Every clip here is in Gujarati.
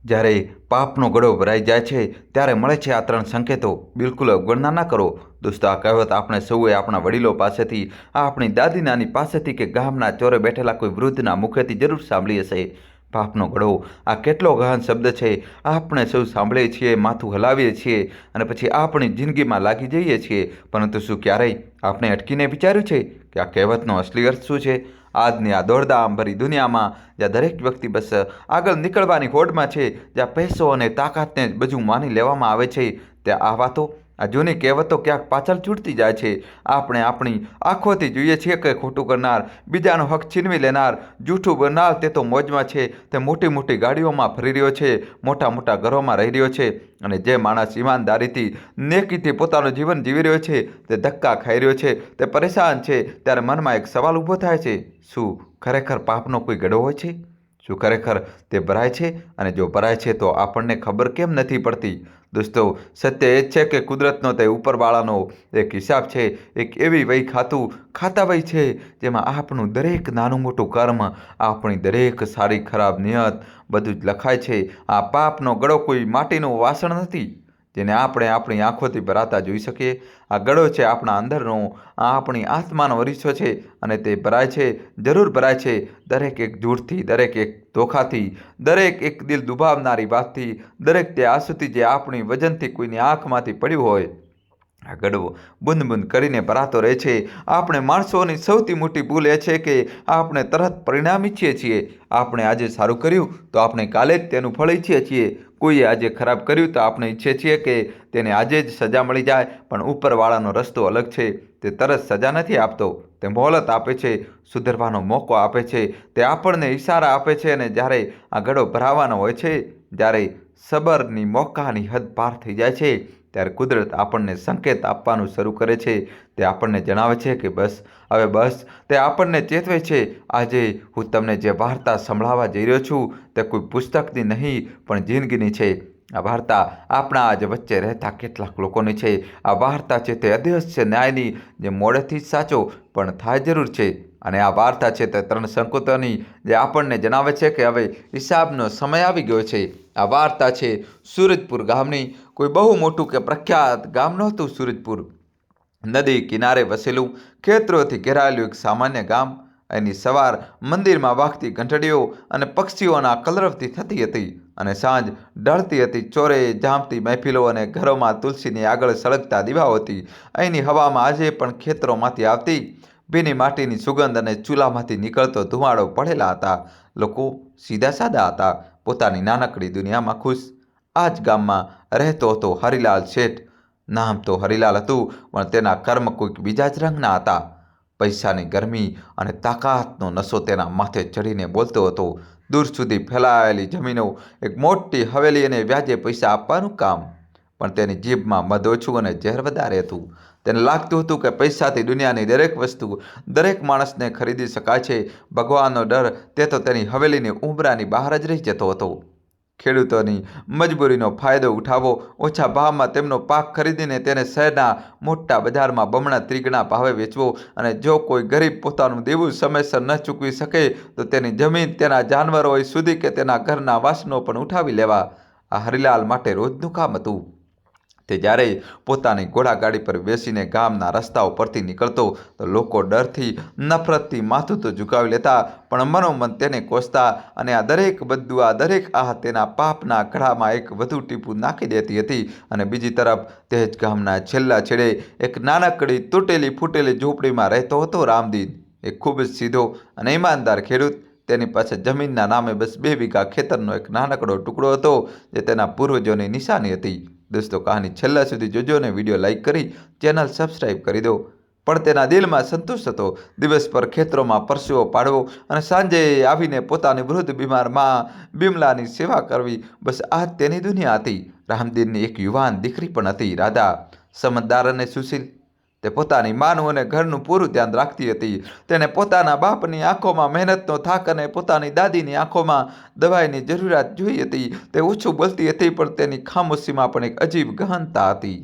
જ્યારે પાપનો ગળો ભરાઈ જાય છે ત્યારે મળે છે આ ત્રણ સંકેતો. બિલકુલ અવગણના ના કરો. દોસ્તો, આ કહેવત આપણે સૌએ આપણા વડીલો પાસેથી, આપણી દાદી નાની પાસેથી કે ગામના ચોરે બેઠેલા કોઈ વૃદ્ધના મુખેથી જરૂર સાંભળી હશે. પાપનો ગળો, આ કેટલો ગહન શબ્દ છે. આપણે સૌ સાંભળીએ છીએ, માથું હલાવીએ છીએ અને પછી આપણી જિંદગીમાં લાગી જઈએ છીએ. પરંતુ શું ક્યારેય આપણે અટકીને વિચાર્યું છે કે આ કહેવતનો અસલી અર્થ શું છે? આજની આ દોડધામ ભરી દુનિયામાં, જ્યાં દરેક વ્યક્તિ બસ આગળ નીકળવાની હોડમાં છે, જ્યાં પૈસો અને તાકાતને જ બધું માની લેવામાં આવે છે, ત્યાં આ વાતો, આ જૂની કહેવતો ક્યાંક પાછળ છૂટતી જાય છે. આપણે આપણી આંખોથી જોઈએ છીએ કે ખોટું કરનાર, બીજાનો હક છીનવી લેનાર, જૂઠું બોલનાર તે તો મોજમાં છે, તે મોટી મોટી ગાડીઓમાં ફરી રહ્યો છે, મોટા મોટા ઘરોમાં રહી રહ્યો છે, અને જે માણસ ઈમાનદારીથી, નેકીથી પોતાનું જીવન જીવી રહ્યો છે, તે ધક્કા ખાઈ રહ્યો છે, તે પરેશાન છે. ત્યારે મનમાં એક સવાલ ઊભો થાય છે: શું ખરેખર પાપનો કોઈ ગળો હોય છે? શું ખરેખર તે ભરાય છે? અને જો ભરાય છે તો આપણને ખબર કેમ નથી પડતી? દોસ્તો, સત્ય એ જ છે કે કુદરતનો, તે ઉપરવાળાનો એક હિસાબ છે, એક એવી વહી ખાતા વહી છે જેમાં આપણું દરેક નાનું મોટું કર્મ, આપણી દરેક સારી ખરાબ નિયત, બધું જ લખાય છે. આ પાપનો ગળો કોઈ માટીનું વાસણ નથી જેને આપણે આપણી આંખોથી ભરાતા જોઈ શકીએ. આ ગળો છે આપણા અંદરનો, આ આપણી આત્માનો અરીસો છે, અને તે ભરાય છે, જરૂર ભરાય છે, દરેક એક જૂઠથી, દરેક એક ધોખાથી, દરેક એક દિલ દુભાવનારી વાતથી, દરેક તે આંસુથી જે આપણી વજનથી કોઈની આંખમાંથી પડ્યું હોય. આ ગળો બુંદ બુંદ કરીને ભરાતો રહે છે. આપણે માણસોની સૌથી મોટી ભૂલ એ છે કે આપણે તરત પરિણામ ઈચ્છીએ છીએ. આપણે આજે સારું કર્યું તો આપણે કાલે જ તેનું ફળ ઈચ્છીએ છીએ. કોઈએ આજે ખરાબ કર્યું તો આપણે ઈચ્છીએ છીએ કે તેને આજે જ સજા મળી જાય. પણ ઉપરવાળાનો રસ્તો અલગ છે. તે તરત સજા નથી આપતો, તે મોહલત આપે છે, સુધરવાનો મોકો આપે છે, તે આપણને ઈશારા આપે છે. અને જ્યારે આ ગળો ભરાવાનો હોય છે, જ્યારે સબરની મોકાની હદ પાર થઈ જાય છે, ત્યારે કુદરત આપણને સંકેત આપવાનું શરૂ કરે છે. તે આપણને જણાવે છે કે બસ, હવે બસ. તે આપણને ચેતવે છે: આજે હું તમને જે વાર્તા સંભળાવવા જઈ રહ્યો છું તે કોઈ પુસ્તકની નહીં પણ જિંદગીની છે. આ વાર્તા આપણા આજ વચ્ચે રહેતા કેટલાક લોકોની છે. આ વાર્તા છે તે અદૃશ્ય ન્યાયની, જે મોડેથી જ સાચો પણ થાય જરૂર છે. અને આ વાર્તા છે તે ત્રણ સંકેતોની, જે આપણને જણાવે છે કે હવે હિસાબનો સમય આવી ગયો છે. આ વાર્તા છે સૂરજપુર ગામની. કોઈ બહુ મોટું કે પ્રખ્યાત ગામ નહોતું સૂરજપુર. નદી કિનારે વસેલું, ખેતરોથી ઘેરાયેલું એક સામાન્ય ગામ. એની સવાર મંદિરમાં વાગતી ઘંટડીઓ અને પક્ષીઓના કલરવથી થતી હતી, અને સાંજ ઢળતી હતી ચોરે જામતી મહેફિલો અને ઘરોમાં તુલસીની આગળ સળગતા દીવાઓ હતી. અહીંની હવામાં આજે પણ ખેતરોમાંથી આવતી ભીની માટીની સુગંધ અને ચૂલામાંથી નીકળતો ધુમાડો પડેલા હતા. લોકો સીધા સાદા હતા, પોતાની નાનકડી દુનિયામાં ખુશ. આ જ ગામમાં રહેતો હતો હરિલાલ શેઠ. નામ તો હરિલાલ હતું, પણ તેના કર્મ કોઈક બીજા જ રંગના હતા. પૈસાની ગરમી અને તાકાતનો નશો તેના માથે ચડીને બોલતો હતો. દૂર સુધી ફેલાયેલી જમીનો, એક મોટી હવેલી અને વ્યાજે પૈસા આપવાનું કામ. પણ તેની જીભમાં મધ ઓછું અને ઝેર વધારે હતું. તેને લાગતું હતું કે પૈસાથી દુનિયાની દરેક વસ્તુ, દરેક માણસને ખરીદી શકાય છે. ભગવાનનો ડર તે તો તેની હવેલીની ઉંબરાની બહાર જ રહી જતો હતો. ખેડૂતોની મજબૂરીનો ફાયદો ઉઠાવો, ઓછા ભાવમાં તેમનો પાક ખરીદીને તેને શહેરના મોટા બજારમાં બમણા ત્રિગણા ભાવે વેચવો, અને જો કોઈ ગરીબ પોતાનું દેવું સમયસર ન ચૂકવી શકે તો તેની જમીન, તેના જાનવરો સુધી કે તેના ઘરના વાસણો પણ ઉઠાવી લેવા. આ હરિલાલ માટે રોજનું કામ હતું. તે જ્યારે પોતાની ઘોડાગાડી પર બેસીને ગામના રસ્તાઓ પરથી નીકળતો તો લોકો ડરથી, નફરતથી માથું તો ઝુકાવી લેતા, પણ મનોમન તેને કોસતા. અને આ દરેક બદદુઆ, દરેક આહ તેના પાપના ઘડામાં એક વધુ ટીપું નાખી દેતી હતી. અને બીજી તરફ તે જ ગામના છેલ્લા છેડે એક નાનકડી તૂટેલી ફૂટેલી ઝૂંપડીમાં રહેતો હતો રામદીન. એક ખૂબ જ સીધો અને ઈમાનદાર ખેડૂત. તેની પાસે જમીનના નામે બસ 2 વીઘા ખેતરનો એક નાનકડો ટુકડો હતો, જે તેના પૂર્વજોની નિશાની હતી. દોસ્તો, કહાની છેલ્લા સુધી જોજો અને વિડીયો લાઈક કરી ચેનલ સબસ્ક્રાઈબ કરી દો. પણ તેના દિલમાં સંતોષ હતો. દિવસ પર ખેતરોમાં પરસેવો પાડવો અને સાંજે આવીને પોતાની વૃદ્ધ બીમાર માં બિમલાની સેવા કરવી. બસ આ જ તેની દુનિયા હતી. રામદીનની એક યુવાન દીકરી પણ હતી, રાધા. સમજદાર અને સુશીલ. તે પોતાની માનું અને ઘરનું પૂરું ધ્યાન રાખતી હતી. તેણે પોતાના બાપની આંખોમાં મહેનતનો થાક અને પોતાની દાદીની આંખોમાં દવાઈની જરૂરિયાત જોઈ હતી. તે ઓછું બોલતી હતી, પણ તેની ખામોશીમાં પણ એક અજીબ ગહનતા હતી.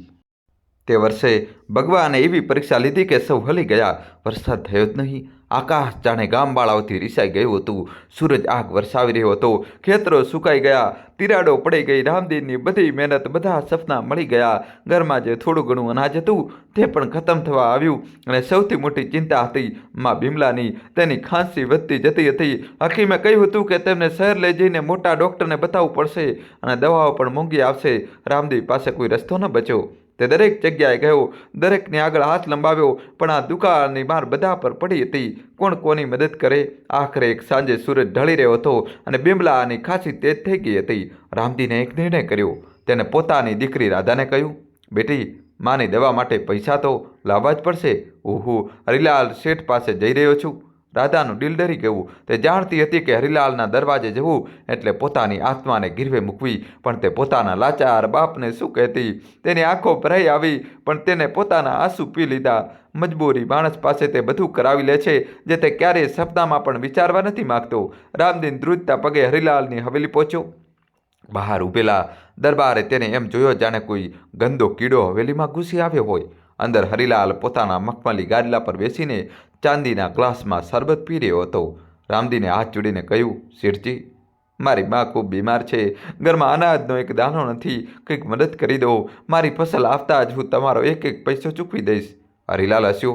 તે વર્ષે ભગવાને એવી પરીક્ષા લીધી કે સૌ હલી ગયા. વરસાદ થયો જ નહીં. આકાશ જાણે ગામવાળાઓથી રીસાઈ ગયું હતું. સૂરજ આગ વરસાવી રહ્યો હતો. ખેતરો સુકાઈ ગયા, તિરાડો પડી ગઈ. રામદીનની બધી મહેનત, બધા સપના મળી ગયા. ઘરમાં જે થોડું ઘણું અનાજ હતું તે પણ ખતમ થવા આવ્યું. અને સૌથી મોટી ચિંતા હતી માં બિમલાની. તેની ખાંસી વધતી જતી હતી. હકીમે કહ્યું હતું કે તેમને શહેર લઈ જઈને મોટા ડૉક્ટરને બતાવવું પડશે અને દવાઓ પણ મોંઘી આવશે. રામદેવ પાસે કોઈ રસ્તો ન બચ્યો. તે દરેક જગ્યાએ ગયો, દરેકની આગળ હાથ લંબાવ્યો, પણ આ દુકાળની માર બધા પર પડી હતી. કોણ કોની મદદ કરે? આખરે એક સાંજે સૂરજ ઢળી રહ્યો હતો અને બિમલાની ખાંસી તેજ થઈ ગઈ હતી. રામદીને એક નિર્ણય કર્યો. તેને પોતાની દીકરી રાધાને કહ્યું, બેટી, માની દવા માટે પૈસા તો લાવવા જ પડશે. હું હરિલાલ શેઠ પાસે જઈ રહ્યો છું. રાધાનું દિલ ડરી ગયું. તે જાણતી હતી કે હરિલાલના દરવાજે જવું એટલે પોતાની આત્માને ગીરવે મૂકવી, પણ તે પોતાના લાચાર બાપને શું કહેતી? તેની આંખો ભરાઈ આવી, પણ તેને પોતાના આંસુ પી લીધા. મજબૂરી માણસ પાસે તે બધું કરાવી લે છે જે તે ક્યારેય સપનામાં પણ વિચારવા નથી માગતો. રામદીન ધ્રુજતા પગે હરિલાલની હવેલી પહોંચ્યો. બહાર ઊભેલા દરબારે તેને એમ જોયો જાણે કોઈ ગંદો કીડો હવેલીમાં ઘૂસી આવ્યો હોય. અંદર હરિલાલ પોતાના મખમલી ગાદલા પર બેસીને ચાંદીના ગ્લાસમાં શરબત પી રહ્યો હતો. રામદીને હાથ જોડીને કહ્યું, શેઠજી, મારી મા ખૂબ બીમાર છે. ઘરમાં અનાજનો એક દાણો નથી. કંઈક મદદ કરી દો. મારી ફસલ આવતા જ હું તમારો એક એક પૈસો ચૂકવી દઈશ. હરિલાલ હસ્યો.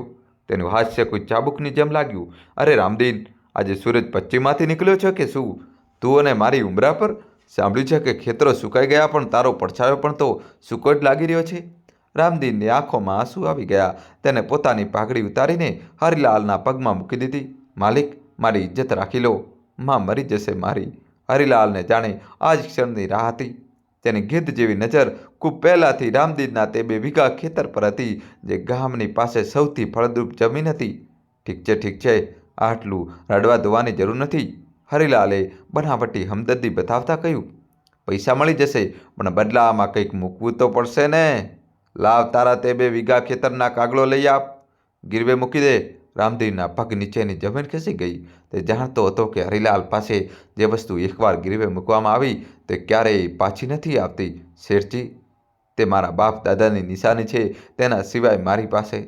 તેનું હાસ્ય કોઈ ચાબુકની જેમ લાગ્યું. અરે રામદીન, આજે સૂરજ પશ્ચિમમાંથી નીકળ્યો છે કે શું? તું અને મારી ઉંબરા પર સાંભળ્યું છે કે ખેતરો સુકાઈ ગયા, પણ તારો પડછાયો પણ તો સૂકો જ લાગી રહ્યો છે. રામદીનની આંખોમાં આંસુ આવી ગયા. તેને પોતાની પાઘડી ઉતારીને હરિલાલના પગમાં મૂકી દીધી. માલિક, મારી ઇજ્જત રાખી લો. માં મરી જશે મારી. હરિલાલને જાણે આ જ ક્ષણની રાહ હતી. તેની ગિદ્ધ જેવી નજર ખૂબ પહેલાંથી રામદીનના તે 2 વીઘા ખેતર પર હતી જે ગામની પાસે સૌથી ફળદ્રુપ જમીન હતી. ઠીક છે, ઠીક છે, આટલું રડવા ધોવાની જરૂર નથી. હરિલાલે બનાવટી હમદર્દી બતાવતા કહ્યું, પૈસા મળી જશે, પણ બદલામાં કંઈક મૂકવું તો પડશે ને. લાવ, તારા તે 2 વીઘા ખેતરના કાગળો લઈ આપ. ગીરવે મૂકી દે. રામદીનના પગ નીચેની જમીન ખસી ગઈ. તે જાણતો હતો કે હરિલાલ પાસે જે વસ્તુ એકવાર ગીરવે મૂકવામાં આવી તે ક્યારેય પાછી નથી આવતી. શેઠજી, તે મારા બાપ દાદાની નિશાની છે, તેના સિવાય મારી પાસે.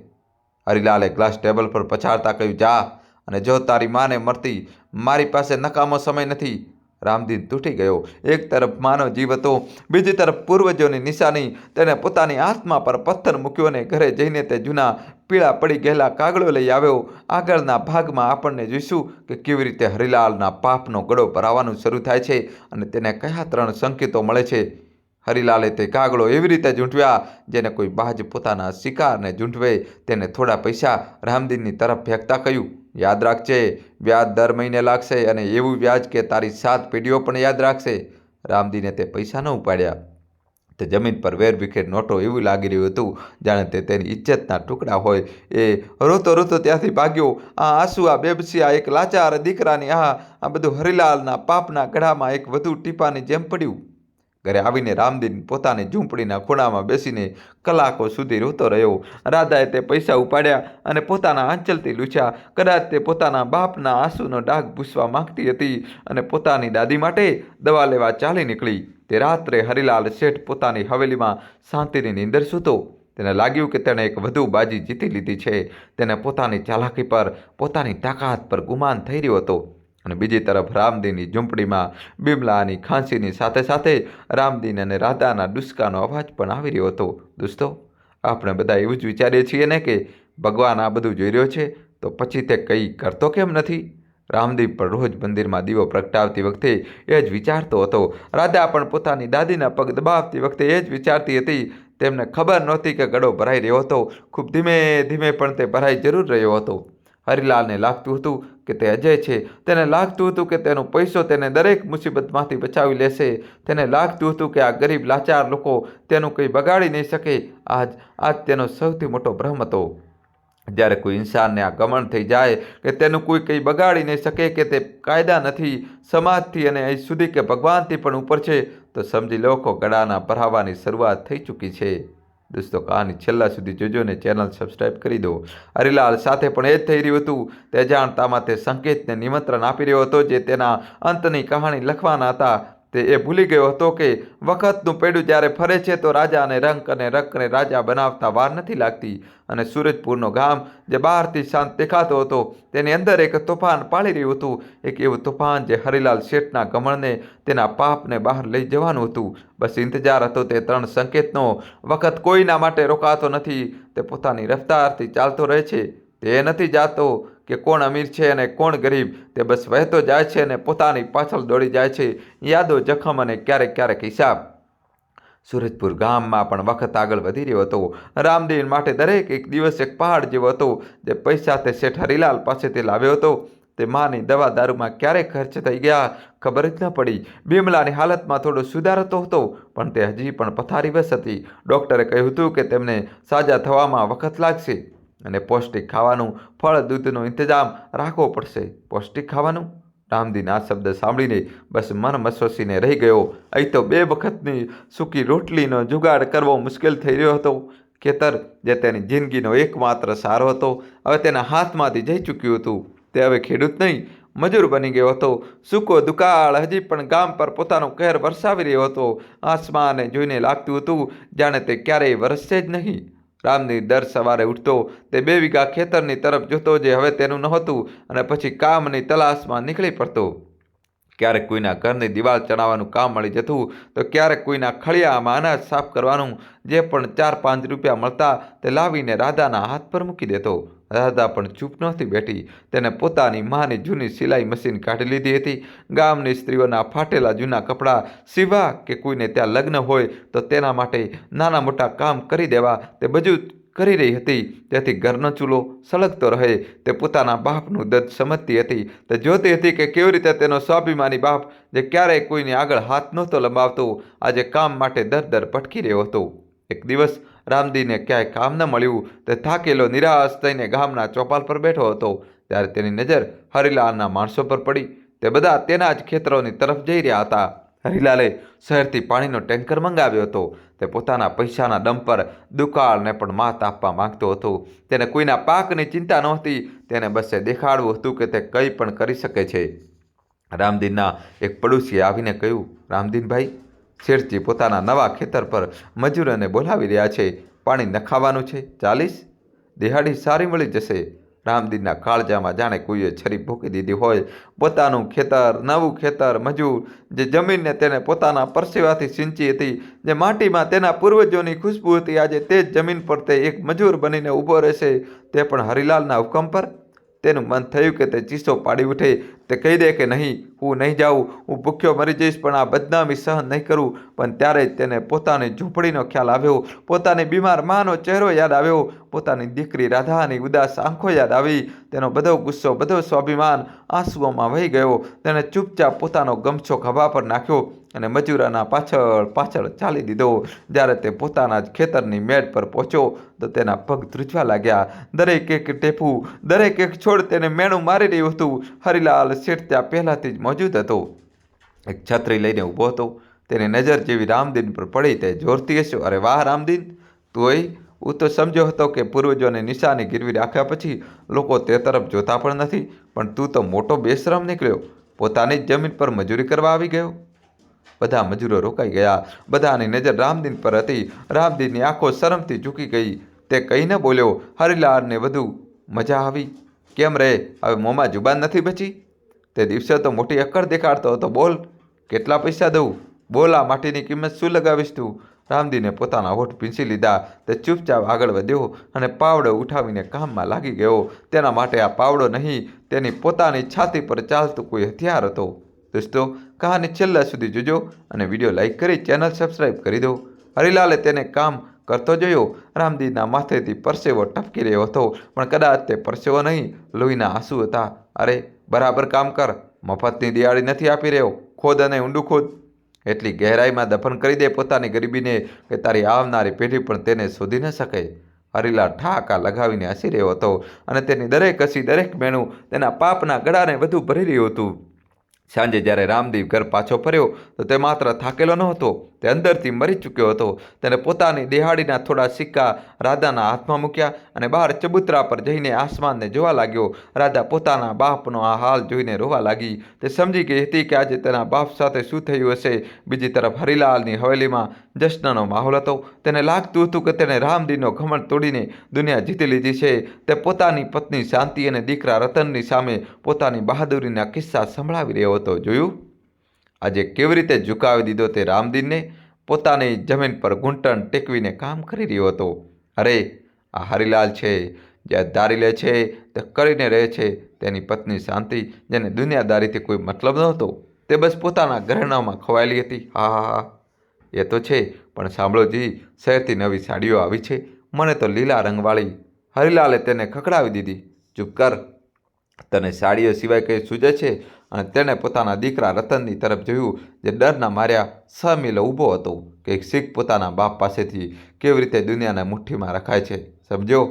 હરિલાલે ગ્લાસ ટેબલ પર પછાડતા કહ્યું, જા અને જો તારી માને મરતી. મારી પાસે નકામો સમય નથી. રામદીન તૂટી ગયો. એક તરફ માનવ જીવ હતો, બીજી તરફ પૂર્વજોની નિશાની. તેને પોતાની આત્મા પર પથ્થર મૂક્યો અને ઘરે જઈને તે જૂના પીળા પડી ગયેલા કાગળો લઈ આવ્યો. આગળના ભાગમાં આપણને જોઈશું કે કેવી રીતે હરિલાલના પાપનો ગળો ભરાવાનું શરૂ થાય છે અને તેને કયા 3 સંકેતો મળે છે. હરિલાલે તે કાગળો એવી રીતે ઝૂંટવ્યા જેને કોઈ બાજ પોતાના શિકારને ઝૂંટવે. તેને થોડા પૈસા રામદીનની તરફ ફેંકતા કહ્યું, યાદ રાખજે, વ્યાજ દર મહિને લાગશે, અને એવું વ્યાજ કે તારી 7 પેઢીઓ પણ યાદ રાખશે. રામદીને તે પૈસા ન ઉપાડ્યા. તે જમીન પર વેરવિખેર નોટો એવું લાગી રહ્યું હતું જાણે તે તેની ઇજ્જતના ટુકડા હોય. એ રોતો રોતો ત્યાંથી ભાગ્યો. આ આંસુ, આ બેબસી, આ એક લાચાર દીકરાની આ બધું હરિલાલના પાપના ગળામાં એક વધુ ટીપાની જેમ પડ્યું. ઘરે આવીને રામદીન પોતાની ઝૂંપડીના ખૂણામાં બેસીને કલાકો સુધી રોતો રહ્યો. રાધાએ તે પૈસા ઉપાડ્યા અને પોતાના આંચલથી લૂછ્યા. કદાચ તે પોતાના બાપના આંસુનો ડાઘ ભૂસવા માંગતી હતી અને પોતાની દાદી માટે દવા લેવા ચાલી નીકળી. તે રાત્રે હરિલાલ શેઠ પોતાની હવેલીમાં શાંતિની નીંદર સૂતો. તેને લાગ્યું કે તેણે એક વધુ બાજી જીતી લીધી છે. તેને પોતાની ચાલાકી પર, પોતાની તાકાત પર ગુમાન થઈ રહ્યો હતો. અને બીજી તરફ રામદીનની ઝૂંપડીમાં બિમલાની ખાંસીની સાથે સાથે રામદીન અને રાધાના ડુસકાનો અવાજ પણ આવી રહ્યો હતો. દોસ્તો, આપણે બધા એવું જ વિચારીએ છીએ ને કે ભગવાન આ બધું જોઈ રહ્યો છે, તો પછી તે કંઈ કરતો કેમ નથી? રામદીન પણ રોજ મંદિરમાં દીવો પ્રગટાવતી વખતે એ જ વિચારતો હતો. રાધા પણ પોતાની દાદીના પગ દબાવતી વખતે એ જ વિચારતી હતી. તેમને ખબર નહોતી કે ગળો ભરાઈ રહ્યો હતો. ખૂબ ધીમે ધીમે પણ તે ભરાઈ જરૂર રહ્યો હતો. હરિલાલને લાગતું હતું કે તે અજય છે. તેને લાગતું હતું કે તેનો પૈસો તેને દરેક મુસીબતમાંથી બચાવી લેશે. તેને લાગતું હતું કે આ ગરીબ લાચાર લોકો તેનું કંઈ બગાડી નહીં શકે. આજ તેનો સૌથી મોટો ભ્રમ હતો. જ્યારે કોઈ ઇન્સાનને આ ગમન થઈ જાય કે તેનું કોઈ કંઈ બગાડી નહીં શકે, કે તે કાયદા નથી, સમાજથી અને અહીં સુધી કે ભગવાનથી પણ ઉપર છે, તો સમજી લો કે ગળાના ભરાવાની શરૂઆત થઈ ચૂકી છે. દોસ્તો, કહાની છેલ્લા સુધી જોજો ને ચેનલ સબસ્ક્રાઈબ કરી દો. હરિલાલ સાથે પણ એ જ થઈ રહ્યું હતું. તે જાણતામાં તે સંકેતને નિમંત્રણ આપી રહ્યો હતો જે તેના અંતની કહાણી લખવાના હતા. તે એ ભૂલી ગયો હતો કે વખતનું પૈડું જ્યારે ફરે છે તો રાજાને રંક અને રંકને રાજા બનાવતા વાર નથી લાગતી. અને સૂરજપુરનો ગામ જે બહારથી શાંત દેખાતો હતો તેની અંદર એક તોફાન પાળી રહ્યું હતું. એક એવું તોફાન જે હરિલાલ શેઠના ગમણને તેના પાપને બહાર લઈ જવાનું હતું. બસ ઇંતજાર હતો તે 3 સંકેતનો. વખત કોઈના માટે રોકાતો નથી. તે પોતાની રફતારથી ચાલતો રહે છે. તે નથી જાતો કે કોણ અમીર છે અને કોણ ગરીબ. તે બસ વહેતો જાય છે અને પોતાની પાછળ દોડી જાય છે. યાદો, જખમ અને ક્યારેક ક્યારેક હિસાબ. સૂરજપુર ગામમાં પણ વખત આગળ વધી રહ્યો હતો. રામદીન માટે દરેક એક દિવસ એક પહાડ જેવો હતો. જે પૈસા તે શેઠ હરિલાલ પાસેથી લાવ્યો હતો તે માની દવા દારૂમાં ક્યારે ખર્ચ થઈ ગયા ખબર જ ન પડી. બિમલાની હાલતમાં થોડો સુધારો તો હતો પણ તે હજી પણ પથારીવશ હતી. ડૉક્ટરે કહ્યું હતું કે તેમને સાજા થવામાં વખત લાગશે અને પૌષ્ટિક ખાવાનું, ફળ, દૂધનો ઇંતજામ રાખવો પડશે. પૌષ્ટિક ખાવાનું? રામદીન આ શબ્દ સાંભળીને બસ મન મસોસીને રહી ગયો. અહીં તો 2 વખતની સૂકી રોટલીનો જુગાડ કરવો મુશ્કેલ થઈ રહ્યો હતો. ખેતર જે તેની જિંદગીનો એકમાત્ર સહારો હતો હવે તેના હાથમાંથી જઈ ચૂક્યું હતું. તે હવે ખેડૂત નહીં, મજૂર બની ગયો હતો. સૂકો દુકાળ હજી પણ ગામ પર પોતાનો કહેર વરસાવી રહ્યો હતો. આસમાનને જોઈને લાગતું હતું જાણે તે ક્યારેય વરસશે જ નહીં. રામદીન દર સવારે ઉઠતો. તે 2 વીઘા ખેતરની તરફ જોતો જે હવે તેનું નહોતું અને પછી કામની તલાશમાં નીકળી પડતો. ક્યારેક કોઈના ઘરની દિવાલ ચણાવવાનું કામ મળી જતું તો ક્યારેક કોઈના ખળિયામાં અનાજ સાફ કરવાનું. જે પણ 4-5 રૂપિયા મળતા તે લાવીને રાધાના હાથ પર મૂકી દેતો. રાધા પણ ચૂપ નહોતી બેઠી. તેને પોતાની માની જૂની સિલાઈ મશીન કાઢી લીધી હતી. ગામની સ્ત્રીઓના ફાટેલા જૂના કપડાં સીવવા કે કોઈને ત્યાં લગ્ન હોય તો તેના માટે નાના મોટા કામ કરી દેવા તે બધું કરી રહી હતી. તેથી ઘરનો ચૂલો સળગતો રહે. તે પોતાના બાપનું દર્દ સમજતી હતી. તે જોતી હતી કે કેવી રીતે તેનો સ્વાભિમાની બાપ જે ક્યારેય કોઈની આગળ હાથ નહોતો લંબાવતો આજે કામ માટે દર ભટકી રહ્યો હતો. એક દિવસ રામદીને ક્યાંય કામ ન મળ્યું. તે થાકેલો નિરાશ થઈને ગામના ચોપાલ પર બેઠો હતો. ત્યારે તેની નજર હરિલાલના માણસો પર પડી. તે બધા તેના જ ખેતરોની તરફ જઈ રહ્યા હતા. હરિલાલે શહેરથી પાણીનો ટેન્કર મંગાવ્યો હતો. તે પોતાના પૈસાના દમ પર દુકાળને પણ માત આપવા માંગતો હતો. તેને કોઈના પાકની ચિંતા નહોતી. તેને બસ એ દેખાડવું હતું કે તે કંઈ પણ કરી શકે છે. રામદીનના એક પડોશીએ આવીને કહ્યું, રામદીનભાઈ, શેઠજી પોતાના નવા ખેતર પર મજૂરોને બોલાવી રહ્યા છે. પાણી નખાવાનું છે, ચાલીસ? દિહાડી સારી મળી જશે. રામદીનના કાળજામાં જાણે કોઈએ છરી ભોકી દીધી હોય. પોતાનું ખેતર, નવું ખેતર, મજૂર, જે જમીનને તેને પોતાના પરસેવાથી સિંચી હતી, જે માટીમાં તેના પૂર્વજોની ખુશ્બુ હતી, આજે તે જ જમીન પર તે એક મજૂર બનીને ઊભો રહેશે, તે પણ હરિલાલના હુકમ પર. તેનું મન થયું કે તે ચીસો પાડી ઉઠે. તે કહી દે કે નહીં, હું નહીં જાઉં, હું ભૂખ્યો મરી જઈશ પણ આ બદનામી સહન નહીં કરું. પણ ત્યારે જ તેને પોતાની ઝૂંપડીનો ખ્યાલ આવ્યો. પોતાની બીમાર માનો ચહેરો યાદ આવ્યો. પોતાની દીકરી રાધાની ઉદાસ આંખો યાદ આવી. તેનો બધો ગુસ્સો, બધો સ્વાભિમાન આંસુઓમાં વહી ગયો. તેણે ચૂપચાપ પોતાનો ગમછો ખભા પર નાખ્યો અને મજૂરોના પાછળ ચાલી દીધો. જ્યારે તે પોતાના જ ખેતરની મેડ પર પહોંચ્યો તો તેના પગ ધ્રુજવા લાગ્યા. દરેક એક ટેપું, દરેક એક છોડ તેને મેણું મારી રહ્યું હતું. હરિલાલ શેઠ ત્યાં પહેલાંથી જ મોજૂદ હતો. એક છત્રી લઈને ઊભો હતો. તેની નજર જેવી રામદીન પર પડી તે જોરતી હસ્યો, અરે વાહ રામદીન, તું અહીં? હું તો સમજ્યો હતો કે પૂર્વજોની નિશાની ગીરવી રાખ્યા પછી લોકો તે તરફ જોતા પણ નથી, પણ તું તો મોટો બેશરમ નીકળ્યો. પોતાની જ જમીન પર મજૂરી કરવા આવી ગયો. બધા મજૂરો રોકાઈ ગયા. બધાની નજર રામદીન પર હતી. રામદીનની આંખો શરમથી ઝૂકી ગઈ. તે કંઈ ન બોલ્યો. હરિલાલને વધુ મજા આવી. કેમ રે, હવે મોંમાં જુબાન નથી બચી? તે દિવસે તો મોટી અક્કડ દેખાડતો હતો. બોલ, કેટલા પૈસા દઉં? બોલ, આ માટીની કિંમત શું લગાવીશ તું? રામદીને પોતાના હોઠ ભીંસી લીધા. તે ચૂપચાપ આગળ વધ્યો અને પાવડો ઉઠાવીને કામમાં લાગી ગયો. તેના માટે આ પાવડો નહીં, તેની પોતાની છાતી પર ચાલતું કોઈ હથિયાર હતો. દોસ્તો, કહાની છેલ્લા સુધી જોજો અને વિડીયો લાઈક કરી ચેનલ સબસ્ક્રાઈબ કરી દો. હરિલાલે તેને કામ કરતો જોયો. રામદીનના માથેથી પરસેવો ટપકી રહ્યો હતો, પણ કદાચ તે પરસેવો નહીં, લોહીના આંસુ હતા. અરે, બરાબર કામ કર, મફતની દિવાળી નથી આપી રહ્યો. ખોદ અને ઊંડું ખોદ. એટલી ગહેરાઈમાં દફન કરી દે પોતાની ગરીબીને કે તારી આવનારી પેઢી પણ તેને શોધી ન શકે. હરિલાલ ઠાકા લગાવીને હસી રહ્યો હતો અને તેની દરેક હસી, દરેક મેણું તેના પાપના ગળાને વધુ ભરી રહ્યું હતું. સાંજે જ્યારે રામદેવ ઘર પાછો ફર્યો તો તે માત્ર થાકેલો નહોતો, તે અંદરથી મરી ચૂક્યો હતો. તેને પોતાની દિહાડીના થોડા સિક્કા રાધાના હાથમાં મૂક્યા અને બહાર ચબૂતરા પર જઈને આસમાનને જોવા લાગ્યો. રાધા પોતાના બાપનો આ હાલ જોઈને રોવા લાગી. તે સમજી ગઈ હતી કે આજે તેના બાપ સાથે શું થયું હશે. બીજી તરફ હરિલાલની હવેલીમાં જશ્નનો માહોલ હતો. તેને લાગતું હતું કે તેણે રામદીનનો ઘમંડ તોડીને દુનિયા જીતી લીધી છે. તે પોતાની પત્ની શાંતિ અને દીકરા રતનની સામે પોતાની બહાદુરીના કિસ્સા સંભળાવી રહ્યો હતો. જોયું આજે કેવી રીતે ઝુકાવી દીધો તે રામદીનને. પોતાની જમીન પર ઘૂંટણ ટેકવીને કામ કરી રહ્યો હતો. અરે આ હરિલાલ છે, જે ધારી લે છે તે કરીને રહે છે. તેની પત્ની શાંતિ, જેને દુનિયાદારીથી કોઈ મતલબ નહોતો, તે બસ પોતાના ઘરેણામાં ખોવાયેલી હતી. હા હા હા, એ તો છે, પણ સાંભળો જી, શહેરથી નવી સાડીઓ આવી છે, મને તો લીલા રંગવાળી. હરિલાલે તેને ખખડાવી દીધી. ચૂપ કર, તને સાડીઓ સિવાય કંઈ સૂજે છે? અને તેણે પોતાના દીકરા રતનની તરફ જોયું, જે ડરના માર્યા 6 મીલ ઊભો હતો કે એક શીખ પોતાના બાપ પાસેથી કેવી રીતે દુનિયાને મુઠ્ઠીમાં રખાય છે. સમજો?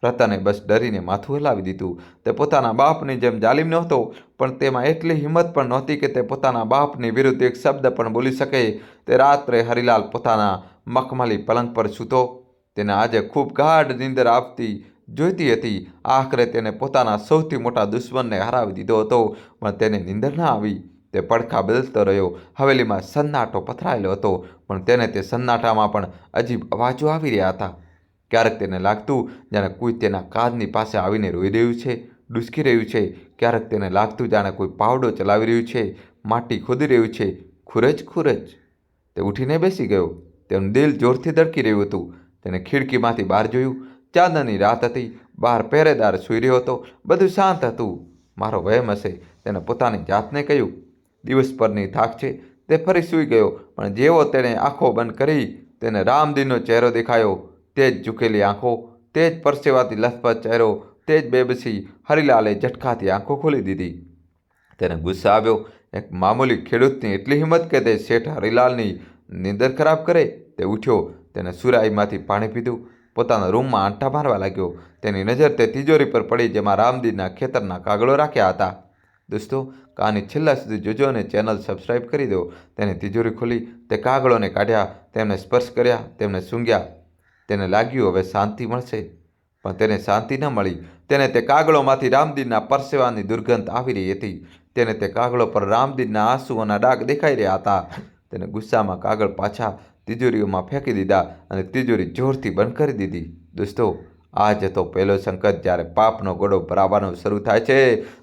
રતને બસ ડરીને માથું હલાવી દીધું. તે પોતાના બાપની જેમ જાલિમ નહોતો, પણ તેમાં એટલી હિંમત પણ નહોતી કે તે પોતાના બાપની વિરુદ્ધ એક શબ્દ પણ બોલી શકે. તે રાત્રે હરિલાલ પોતાના મખમલી પલંગ પર સૂતો. તેને આજે ખૂબ ગાઢ નીંદર આવતી જોઈતી હતી. આખરે તેને પોતાના સૌથી મોટા દુશ્મનને હરાવી દીધો હતો, પણ તેને નીંદર ના આવી. તે પડખા બદલતો રહ્યો. હવેલીમાં સન્નાટો પથરાયેલો હતો, પણ તેને તે સન્નાટામાં પણ અજીબ અવાજો આવી રહ્યા હતા. ક્યારેક તેને લાગતું જાણે કોઈ તેના કાનની પાસે આવીને રોઈ રહ્યું છે, ડૂસકી રહ્યું છે. ક્યારેક તેને લાગતું જાણે કોઈ પાવડો ચલાવી રહ્યું છે, માટી ખોદી રહ્યું છે. ખૂરજ ખૂરજ. તે ઉઠીને બેસી ગયો. તેનું દિલ જોરથી ધડકી રહ્યું હતું. તેને ખિડકીમાંથી બહાર જોયું. ચાંદની રાત હતી. બહાર પહેરેદાર સૂઈ રહ્યો હતો. બધું શાંત હતું. મારો વહેમ હશે, તેને પોતાની જાતને કહ્યું. દિવસ પરની થાક છે. તે ફરી સૂઈ ગયો. પણ જેવો તેણે આંખો બંધ કરી, તેને રામદીનનો ચહેરો દેખાયો. તે જ ઝૂકેલી આંખો, તે જ પરસેવાથી લથપથ ચહેરો, તે જ બેબસી. હરિલાલે ઝટકાથી આંખો ખોલી દીધી. તેને ગુસ્સા આવ્યો. એક મામૂલી ખેડૂતની એટલી હિંમત કે તે શેઠ હરિલાલની નીંદર ખરાબ કરે. તે ઉઠ્યો. તેને સુરાઈમાંથી પાણી પીધું. પોતાના રૂમમાં આંટા મારવા લાગ્યો. તેની નજર તે તિજોરી પર પડી જેમાં રામદીનના ખેતરના કાગળો રાખ્યા હતા. દોસ્તો, કહાની છેલ્લા સુધી જોજો અને ચેનલ સબસ્ક્રાઈબ કરી દો. તેની તિજોરી ખોલી. તે કાગળોને કાઢ્યા. તેમને સ્પર્શ કર્યા. તેમને સૂંઘ્યા. તેને લાગ્યું હવે શાંતિ મળશે, પણ તેને શાંતિ ન મળી. તેને તે કાગળોમાંથી રામદીનના પરસેવાની દુર્ગંધ આવી રહી હતી. તેને તે કાગળો પર રામદીનના આંસુઓના ડાઘ દેખાઈ રહ્યા હતા. તેને ગુસ્સામાં કાગળ પાછા તિજોરીઓમાં ફેંકી દીધા અને તિજોરી જોરથી બંધ કરી દીધી. દોસ્તો, આ જ હતો પહેલો સંકટ. જ્યારે પાપનો ઘોડો ભરાવાનો શરૂ થાય છે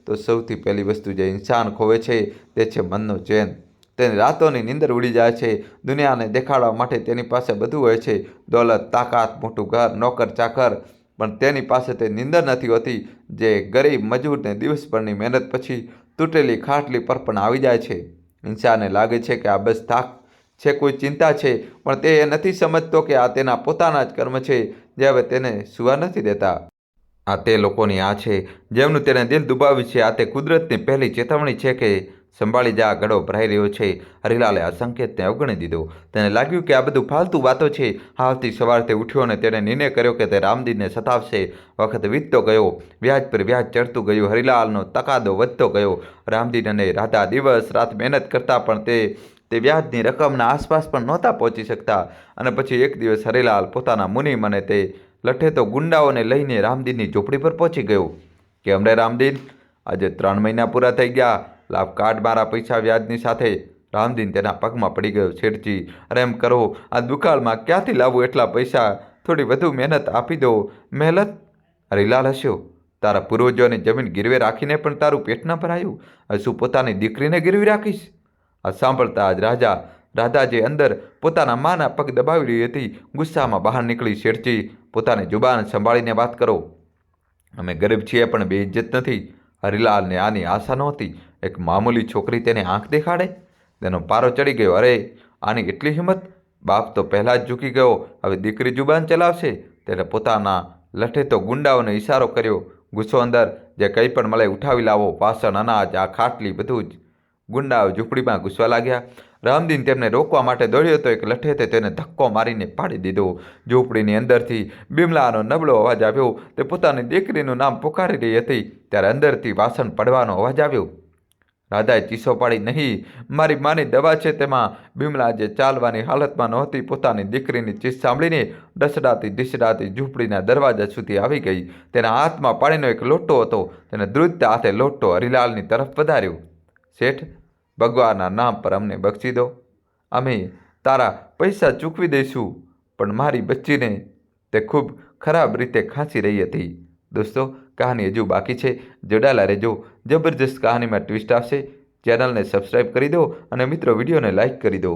તો સૌથી પહેલી વસ્તુ જે ઇન્સાન ખોવે છે તે છે મનનો ચેન. તેની રાતોની નીંદર ઉડી જાય છે. દુનિયાને દેખાડવા માટે તેની પાસે બધું હોય છે, દોલત, તાકાત, મોટું ઘર, નોકર ચાકર, પણ તેની પાસે તે નીંદર નથી હોતી, જે ગરીબ મજૂરને દિવસભરની મહેનત પછી તૂટેલી ખાટલી પર પણ આવી જાય છે. ઇન્સાનને લાગે છે કે આ બસ થાક છે, કોઈ ચિંતા છે, પણ તે એ નથી સમજતો કે આ તેના પોતાના જ કર્મ છે, જે હવે તેને સુવા નથી દેતા. આ તે લોકોની આ છે જેમનું તેને દિલ દુભાવ્યું છે. આ તે કુદરતની પહેલી ચેતવણી છે કે સંભાળી જા, ગળો ભરાઈ રહ્યો છે. હરિલાલે આ સંકેતને અવગણી દીધો. તેને લાગ્યું કે આ બધું ફાલતુ વાતો છે. આવતી સવાર તે ઉઠ્યો અને તેણે નિર્ણય કર્યો કે તે રામદીનને સતાવશે. વખત વીતતો ગયો. વ્યાજ પર વ્યાજ ચડતું ગયું. હરિલાલનો તકાદો વધતો ગયો. રામદીન અને રાધા દિવસ રાત મહેનત કરતા, પણ તે વ્યાજની રકમના આસપાસ પણ નહોતા પહોંચી શકતા. અને પછી એક દિવસ હરિલાલ પોતાના મુનિમ અને તે લઠેતો ગુંડાઓને લઈને રામદીનની ઝૂંપડી પર પહોંચી ગયો. કે અમરે રામદીન, આજે 3 મહિના પૂરા થઈ ગયા. લાભ કાર્ડ મારા પૈસા વ્યાજની સાથે. રામદીન તેના પગમાં પડી ગયો. શેઠજી, અરે એમ કરો, આ દુકાળમાં ક્યાંથી લાવું એટલા પૈસા? થોડી વધુ મહેનત આપી દો. મહેનત? હરિલાલ હસ્યો. તારા પૂર્વજોની જમીન ગીરવે રાખીને પણ તારું પેટ ન ભરાયું. હવે શું પોતાની દીકરીને ગીરવી રાખીશ? આ સાંભળતા જ રાધા જે અંદર પોતાના માના પગ દબાવી રહી હતી, ગુસ્સામાં બહાર નીકળી. શેઠજી, પોતાની જુબાન સંભાળીને વાત કરો. અમે ગરીબ છીએ, પણ બેઇજ્જત નથી. હરિલાલને આની આશા નહોતી. એક મામૂલી છોકરી તેને આંખ દેખાડે? તેનો પારો ચડી ગયો. અરે, આની એટલી હિંમત! બાપ તો પહેલાં જ ઝૂકી ગયો, હવે દીકરી જુબાન ચલાવશે. તેને પોતાના લઠેતો ગુંડાઓને ઇશારો કર્યો. ગુસ્સો અંદર, જે કંઈ પણ મળે ઉઠાવી લાવો. વાસણ, અનાજ, આ ખાટલી, બધું જ. ગુંડાઓ ઝૂંપડીમાં ઘૂસવા લાગ્યા. રામદીન તેમને રોકવા માટે દોડ્યો તો એક લઠેતે તેને ધક્કો મારીને પાડી દીધો. ઝૂંપડીની અંદરથી બિમલાનો નબળો અવાજ આવ્યો. તે પોતાની દીકરીનું નામ પુકારી રહી હતી. ત્યારે અંદરથી વાસણ પડવાનો અવાજ આવ્યો. રાધાએ ચીસો પાડી, નહીં, મારી માની દવા છે તેમાં. બિમલા જે ચાલવાની હાલતમાં નહોતી, પોતાની દીકરીની ચીસ સાંભળીને ઢસડાતી ઝૂંપડીના દરવાજા સુધી આવી ગઈ. તેના હાથમાં પાણીનો એક લોટો હતો. તેને દ્રુત હાથે લોટો હરિલાલની તરફ વધાર્યો. શેઠ, ભગવાનના નામ પર અમને બક્ષી દો. અમે તારા પૈસા ચૂકવી દઈશું. પણ મારી બચ્ચીને તે ખૂબ ખરાબ રીતે ખાંસી રહી હતી. દોસ્તો, કહાની હજુ બાકી છે, જોડાયેલા રહેજો. જબરજસ્ત કહાનીમાં ટ્વિસ્ટ આવશે. ચેનલને સબસ્ક્રાઈબ કરી દો અને મિત્રો વિડીયોને લાઈક કરી દો.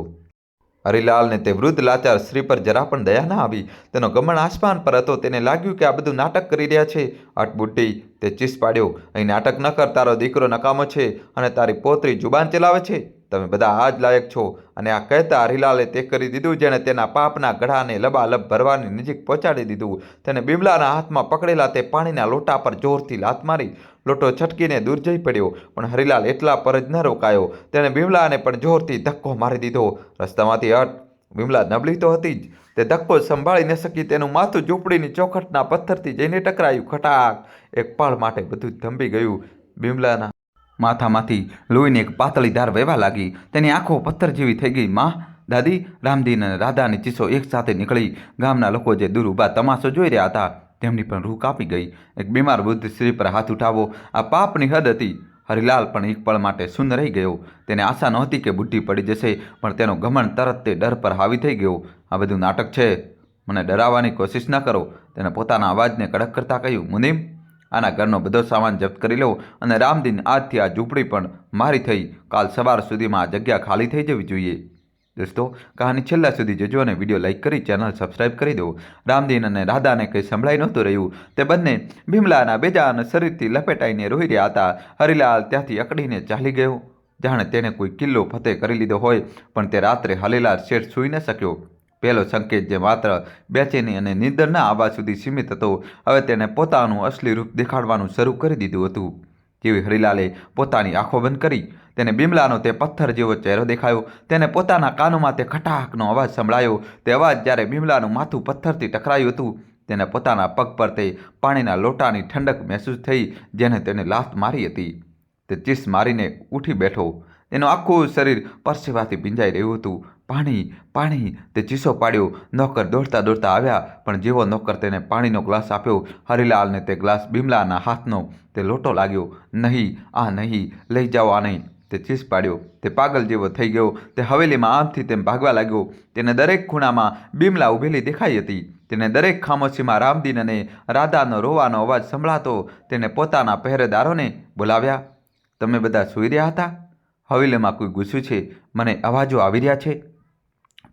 હરિલાલને તે વૃદ્ધ લાચાર સ્ત્રી પર જરા પણ દયા ના આવી. તેનો ગમન આસમાન પર હતો. તેને લાગ્યું કે આ બધું નાટક કરી રહ્યા છે. આટ બુટ્ટી, તે ચીસ પાડ્યો, અહીં નાટક ન કર. તારો દીકરો નકામો છે અને તારી પોતરી જુબાન ચલાવે છે. તમે બધા આ જ લાયક છો. અને આ કહેતા હરિલાલે તે કરી દીધું જેણે તેના પાપના ગળાને લબાલબ ભરવાની નજીક પહોંચાડી દીધું. તેને બિમલાના હાથમાં પકડેલા તે પાણીના લોટા પર જોરથી લાત મારી. લોટો છટકીને દૂર જઈ પડ્યો. પણ હરિલાલ એટલા પર જ ન રોકાયો. તેણે બિમલાને પણ જોરથી ધક્કો મારી દીધો. રસ્તામાંથી હટ. બિમલા નબળી તો હતી જ. તે ધક્કો સંભાળી ન શકી. તેનું માથું ઝૂંપડીની ચોખટના પથ્થરથી જઈને ટકરાયું. ખટાક! એક પળ માટે બધું જ થંભી ગયું. બિમલાના માથામાંથી લોહીની એક પાતળી ધાર વહેવા લાગી. તેની આંખો પથ્થર જેવી થઈ ગઈ. માં, દાદી, રામદીન અને રાધાની ચીસો એક સાથે નીકળી. ગામના લોકો જે દૂર ઊભા તમાશો જોઈ રહ્યા હતા તેમની પણ રૂહ કાપી ગઈ. એક બીમાર વૃદ્ધ સ્ત્રી પર હાથ ઉઠાવવો આ પાપની હદ હતી. હરિલાલ પણ એક પળ માટે શૂન્ય રહી ગયો. તેને આશા નહોતી કે બુદ્ધિ પડી જશે, પણ તેનો ઘમંડ તરત તે ડર પર હાવી થઈ ગયો. આ બધું નાટક છે, મને ડરાવવાની કોશિશ ન કરો. તેને પોતાના અવાજને કડક કરતાં કહ્યું, મુનિમ, આના ઘરનો બધો સામાન જપ્ત કરી લો અને રામદીન, આજથી આ ઝૂંપડી પણ મારી થઈ. કાલ સવાર સુધીમાં આ જગ્યા ખાલી થઈ જવી જોઈએ. દોસ્તો, કહાની છેલ્લા સુધી જોજો અને વિડીયો લાઈક કરી ચેનલ સબસ્ક્રાઈબ કરી દો. રામદીન અને રાધાને કંઈ સંભળાઈ નહોતું રહ્યું. તે બંને બિમલાના બેજાન શરીરથી લપેટાઈને રોઈ રહ્યા હતા. હરિલાલ ત્યાંથી અકડીને ચાલી ગયો, જાણે તેને કોઈ કિલ્લો ફતેહ કરી લીધો હોય. પણ તે રાત્રે હરિલાલ શેઠ સૂઈ ન શક્યો. પહેલો સંકેત જે માત્ર બેચેની અને નિંદરના આવાજ સુધી સીમિત હતો, હવે તેણે પોતાનું અસલી રૂપ દેખાડવાનું શરૂ કરી દીધું હતું. જેવી હરિલાલે પોતાની આંખો બંધ કરી, તેને બિમલાનો તે પથ્થર જેવો ચહેરો દેખાયો. તેને પોતાના કાનોમાં તે ખટાકનો અવાજ સંભળાયો. તે અવાજ જ્યારે બિમલાનું માથું પથ્થરથી ટકરાયું હતું. તેને પોતાના પગ પર તે પાણીના લોટાની ઠંડક મહેસૂસ થઈ જેને તેને લાત મારી હતી. તે ચીસ મારીને ઉઠી બેઠો. તેનું આખું શરીર પરસેવાથી ભીંજાઈ રહ્યું હતું. પાણી, પાણી! તે ચીસો પાડ્યો. નોકર દોડતા આવ્યા, પણ જેવો નોકર તેને પાણીનો ગ્લાસ આપ્યો, હરિલાલને તે ગ્લાસ બિમલાના હાથનો તે લોટો લાગ્યો. નહીં, આ નહીં, લઈ જાઓ આને! તે ચીસ પાડ્યો. તે પાગલ જેવો થઈ ગયો. તે હવેલીમાં આમથી તેમ ભાગવા લાગ્યો. તેને દરેક ખૂણામાં બિમલા ઊભેલી દેખાઈ હતી. તેને દરેક ખામોશીમાં રામદીન અને રાધાનો રોવાનો અવાજ સંભળાતો. તેને પોતાના પહેરેદારોને બોલાવ્યા. તમે બધા સૂઈ રહ્યા હતા? હવેલીમાં કોઈ ઘૂસ્યું છે? મને અવાજો આવી રહ્યા છે.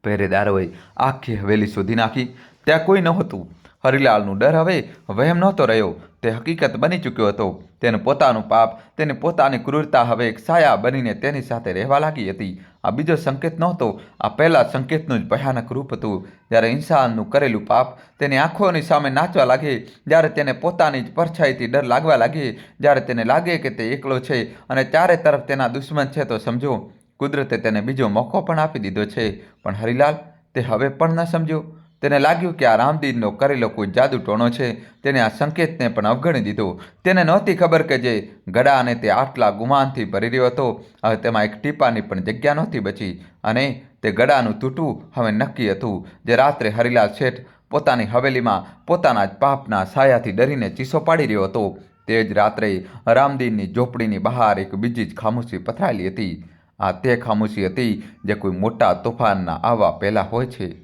પહેરેદારોએ આખી હવેલી શોધી નાખી. ત્યાં કોઈ નહોતું. હરિલાલનું ડર હવે વહેમ નહોતો રહ્યો, તે હકીકત બની ચૂક્યો હતો. તેનું પોતાનું પાપ, તેની પોતાની ક્રૂરતા હવે એક છાયા બનીને તેની સાથે રહેવા લાગી હતી. આ બીજો સંકેત નહોતો, આ પહેલા સંકેતનું જ ભયાનક રૂપ હતું. જ્યારે ઇન્સાનનું કરેલું પાપ તેની આંખોની સામે નાચવા લાગે, જ્યારે તેને પોતાની જ પરછાઈથી ડર લાગવા લાગે, જ્યારે તેને લાગે કે તે એકલો છે અને ચારે તરફ તેના દુશ્મન છે, તો સમજો કુદરતે તેને બીજો મોકો પણ આપી દીધો છે. પણ હરિલાલ તે હવે પણ ન સમજ્યો. તેને લાગ્યું કે આ રામદીનનો કરેલો કોઈ જાદુ ટોણો છે. તેને આ સંકેતને પણ અવગણી દીધો. તેને નહોતી ખબર કે જે ગળાને તે આટલા ગુમાનથી ભરી રહ્યો હતો, હવે તેમાં એક ટીપાની પણ જગ્યા નહોતી બચી. અને તે ગળાનું તૂટવું હવે નક્કી હતું. જે રાત્રે હરિલાલ શેઠ પોતાની હવેલીમાં પોતાના જ પાપના સાયાથી ડરીને ચીસો પાડી રહ્યો હતો, તે જ રાત્રે રામદીનની ઝોપડીની બહાર એક બીજી જ ખામોશી પથરાયેલી હતી. આ તે ખામોશી હતી જે કોઈ મોટા તોફાનના આવવા પહેલાં હોય છે.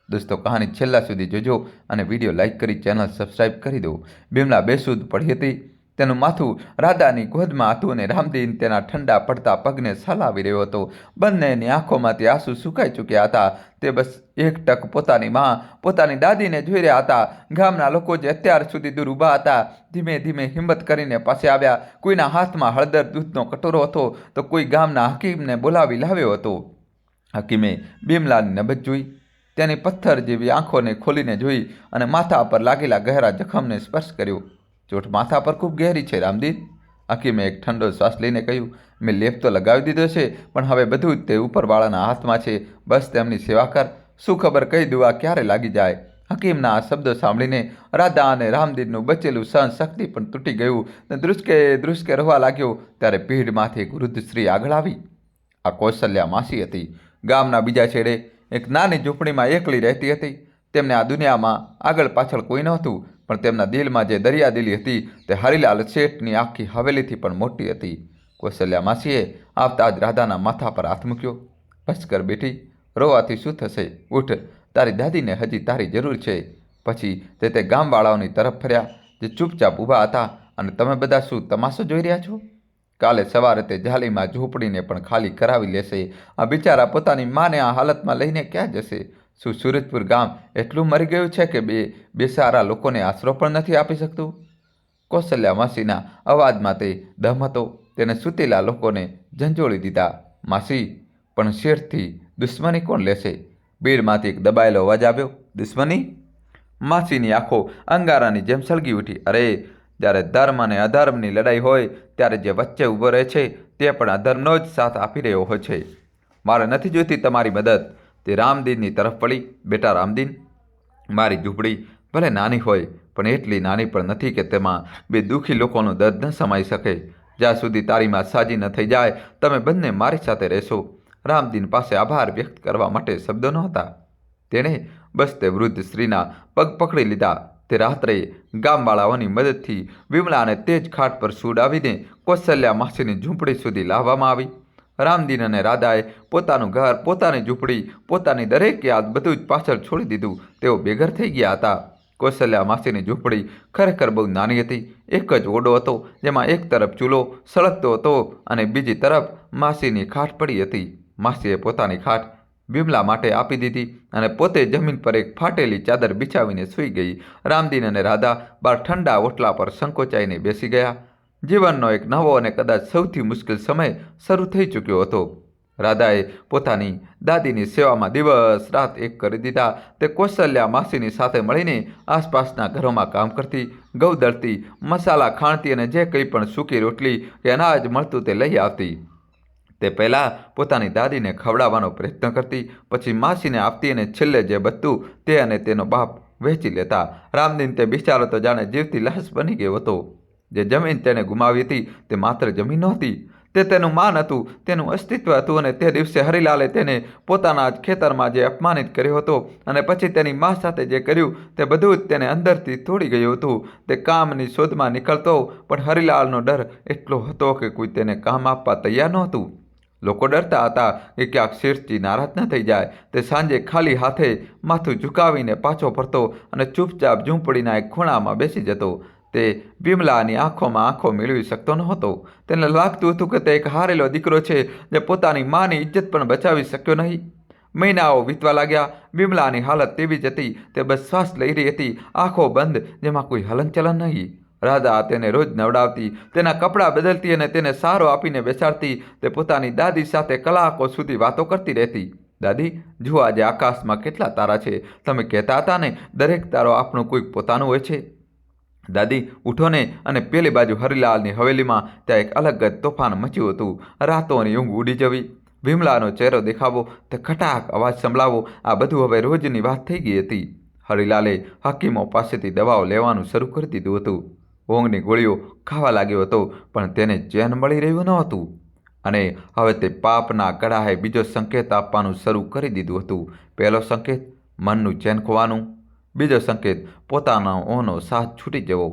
દોસ્તો, કહાની છેલ્લા સુધી જોજો અને વિડીયો લાઈક કરી ચેનલ સબસ્ક્રાઈબ કરી દો. બિમલા બેસુધ પડી હતી. તેનું માથું રાધાની ગોદમાં હતું અને રામદીન તેના ઠંડા પડતા પગને સલાવી રહ્યો હતો. બંનેની આંખોમાંથી આંસુ સુકાઈ ચૂક્યા હતા. તે બસ એક ટક પોતાની માં, પોતાની દાદીને જોઈ રહ્યા હતા. ગામના લોકો જે અત્યાર સુધી દૂર ઊભા હતા, ધીમે ધીમે હિંમત કરીને પાસે આવ્યા. કોઈના હાથમાં હળદર દૂધનો કટોરો હતો, તો કોઈ ગામના હકીમને બોલાવી લાવ્યો હતો. હકીમે બિમલાની નબજ જોઈ, તેની પથ્થર જેવી આંખોને ખોલીને જોઈ અને માથા પર લાગેલા ગહેરા જખમને સ્પર્શ કર્યો. ચોટ માથા પર ખૂબ ગહેરી છે રામદીન. હકીમે એક ઠંડો શ્વાસ લઈને કહ્યું, મેં લેપ તો લગાવી દીધો છે, પણ હવે બધું જ તે ઉપરવાળાના હાથમાં છે. બસ તેમની સેવા કર. શું ખબર કઈ દુઆ ક્યારે લાગી જાય. હકીમના આ શબ્દો સાંભળીને રાધા અને રામદીનનું બચેલું સહન શક્તિ પણ તૂટી ગયું ને ધ્રુસકે ધ્રુસકે રવા લાગ્યો. ત્યારે ભીડમાંથી એક વૃદ્ધ સ્ત્રી આગળ આવી. આ કૌશલ્યા માસી હતી. ગામના બીજા છેડે એક નાની ઝૂંપડીમાં એકલી રહેતી હતી. તેમને આ દુનિયામાં આગળ પાછળ કોઈ નહોતું, પણ તેમના દિલમાં જે દરિયાદિલી હતી તે હરિલાલ શેઠની આખી હવેલીથી પણ મોટી હતી. કૌશલ્યા માસીએ આવતા જ રાધાના માથા પર હાથ મૂક્યો. બસ કર બેટી, રોવાથી શું થશે? ઉઠ, તારી દાદીને હજી તારી જરૂર છે. પછી તે ગામવાળાઓની તરફ ફર્યા જે ચૂપચાપ ઊભા હતા. અને તમે બધા શું તમાશો જોઈ રહ્યા છો? કાલે સવારે તે જાલીમાં ઝૂંપડીને પણ ખાલી કરાવી લેશે. આ બિચારા પોતાની માને આ હાલતમાં લઈને ક્યાં જશે? શું સુરજપુર ગામ એટલું મરી ગયું છે કે બેસારા લોકોને આશરો પણ નથી આપી શકતું? કૌશલ્યા માસીના અવાજમાં તે દમ હતો. તેને સૂતેલા લોકોને ઝંઝોળી દીધા. માસી, પણ શેઠથી દુશ્મની કોણ લેશે? બીડમાંથી એક દબાયેલો અવાજ આવ્યો. દુશ્મની? માસીની આંખો અંગારાની જેમ સળગી ઉઠી. અરે, જ્યારે ધર્મ અને અધર્મની લડાઈ હોય ત્યારે જે વચ્ચે ઊભો રહે છે તે પણ અધર્મનો જ સાથ આપી રહ્યો હોય છે. મારે નથી જોઈતી તમારી મદદ. તે રામદીનની તરફ પડી. બેટા રામદીન, મારી ઝૂંપડી ભલે નાની હોય પણ એટલી નાની પણ નથી કે તેમાં બે દુઃખી લોકોનું દર્દ ન સમાઈ શકે. જ્યાં સુધી તારી માં સાજી ન થઈ જાય તમે બંને મારી સાથે રહેશો. રામદીન પાસે આભાર વ્યક્ત કરવા માટે શબ્દો નહોતા. તેણે બસ તે વૃદ્ધ સ્ત્રીના પગ પકડી લીધા. તે રાત્રે ગામવાળાઓની મદદથી વિમલાને તે જ ખાટ પર સુડાવીને કૌશલ્યા માસીની ઝૂંપડી સુધી લાવવામાં આવી. રામદીન અને રાધાએ પોતાનું ઘર, પોતાની ઝૂંપડી, પોતાની દરેક યાદ બધું જ પાછળ છોડી દીધું. તેઓ બેઘર થઈ ગયા હતા. કૌશલ્યા માસીની ઝૂંપડી ખરેખર બહુ નાની હતી. એક જ ઓરડો હતો જેમાં એક તરફ ચૂલો સળગતો હતો અને બીજી તરફ માસીની ખાટ પડી હતી. માસીએ પોતાની ખાટ વિમલા માટે આપી દીધી અને પોતે જમીન પર એક ફાટેલી ચાદર બિછાવીને સૂઈ ગઈ. રામદીન અને રાધા બહાર ઠંડા ઓટલા પર સંકોચાઈને બેસી ગયા. જીવનનો એક નવો અને કદાચ સૌથી મુશ્કેલ સમય શરૂ થઈ ચૂક્યો હતો. રાધાએ પોતાની દાદીની સેવામાં દિવસ રાત એક કરી દીધા. તે કૌશલ્યા માસીની સાથે મળીને આસપાસના ઘરોમાં કામ કરતી, ઘઉં દળતી, મસાલા ખાણતી અને જે કંઈ પણ સૂકી રોટલી કે અનાજ મળતું તે લઈ આવતી. તે પહેલાં પોતાની દાદીને ખવડાવવાનો પ્રયત્ન કરતી, પછી માસીને આપતી અને છેલ્લે જે બચતું તે અને તેનો બાપ વહેંચી લેતા. રામદીન તે બિચારો તો જાણે જીવતી લાશ બની ગયો હતો. જે જમીન તેણે ગુમાવી હતી તે માત્ર જમીન નહોતી, તે તેનું માન હતું, તેનું અસ્તિત્વ હતું. અને તે દિવસે હરિલાલે તેને પોતાના જ ખેતરમાં જે અપમાનિત કર્યો હતો અને પછી તેની મા સાથે જે કર્યું તે બધું જ તેને અંદરથી તોડી ગયું હતું. તે કામની શોધમાં નીકળતો, પણ હરિલાલનો ડર એટલો હતો કે કોઈ તેને કામ આપવા તૈયાર નહોતું. લોકો ડરતા હતા કે ક્યાંક શેઠજી નારાજ ન થઈ જાય. તે સાંજે ખાલી હાથે માથું ઝુકાવીને પાછો ફરતો અને ચૂપચાપ ઝૂંપડીના એક ખૂણામાં બેસી જતો. તે વિમલાની આંખોમાં આંખો મેળવી શકતો નહોતો. તેને લાગતું હતું કે તે એક હારેલો દીકરો છે જે પોતાની માની ઇજ્જત પણ બચાવી શક્યો નહીં. મહિનાઓ વીતવા લાગ્યા. વિમલાની હાલત તેવી જ હતી. તે બસ શ્વાસ લઈ રહી હતી, આંખો બંધ, જેમાં કોઈ હલનચલન નહીં. રાધા તેને રોજ નવડાવતી, તેના કપડાં બદલતી અને તેને સહારો આપીને બેસાડતી. તે પોતાની દાદી સાથે કલાકો સુધી વાતો કરતી રહેતી. દાદી, જુઓ આજે આકાશમાં કેટલા તારા છે. તમે કહેતા હતા ને, દરેક તારો આપણું કોઈક પોતાનું હોય છે. દાદી, ઉઠો ને. અને પેલી બાજુ હરિલાલની હવેલીમાં ત્યાં એક અલગ જ તોફાન મચ્યું હતું. રાતોની ઊંઘ ઉડી જવી, વિમલાનો ચહેરો દેખાવો, તે ખટાક અવાજ સંભળાવો, આ બધું હવે રોજની વાત થઈ ગઈ હતી. હરિલાલે હકીમો પાસેથી દવાઓ લેવાનું શરૂ કરી દીધું હતું. ઊંઘની ગોળીઓ ખાવા લાગ્યો હતો, પણ તેને ચેન મળી રહ્યું ન હતું. અને હવે તે પાપના કડાએ બીજો સંકેત આપવાનું શરૂ કરી દીધું હતું. પહેલો સંકેત મનનું ચેન ખોવાનું, બીજો સંકેત પોતાનો સાથ છૂટી જવો.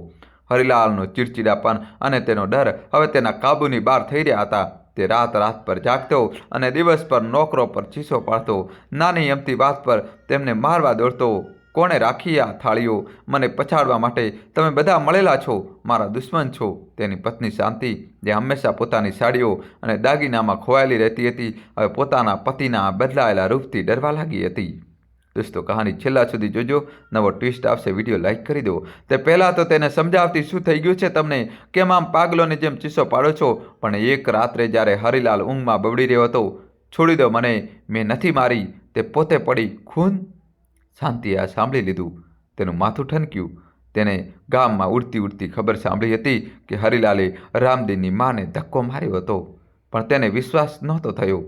હરિલાલનો ચીડચીડાપન અને તેનો ડર હવે તેના કાબૂની બહાર થઈ રહ્યા હતા. તે રાત પર જાગતો અને દિવસ પર નોકરો પર ચીસો પાડતો. નાની અમથી વાત પર તેમને મારવા દોડતો. કોણે રાખી આ થાળીઓ? મને પછાડવા માટે તમે બધા મળેલા છો, મારા દુશ્મન છો. તેની પત્ની શાંતિ, જે હંમેશા પોતાની સાડીઓ અને દાગીનામાં ખોવાયેલી રહેતી હતી, હવે પોતાના પતિના બદલાયેલા રૂપથી ડરવા લાગી હતી. દોસ્તો, કહાની છેલ્લા સુધી જોજો. નવો ટ્વિસ્ટ આવશે. વિડીયો લાઈક કરી દો. તે પહેલાં તો તેને સમજાવતી શું થઈ ગયું છે તમને, કેમ આમ પાગલોની જેમ ચીસો પાડો છો? પણ એક રાત્રે જ્યારે હરિલાલ ઊંઘમાં બબડી રહ્યો હતો, છોડી દો મને, મેં નથી મારી, તે પોતે પડી. ખૂન? શાંતિએ આ સાંભળી લીધું. તેનું માથું ઠનક્યું. તેને ગામમાં ઉડતી ઉડતી ખબર સાંભળી હતી કે હરિલાલે રામદીનની માને ધક્કો માર્યો હતો, પણ તેને વિશ્વાસ નહોતો થયો.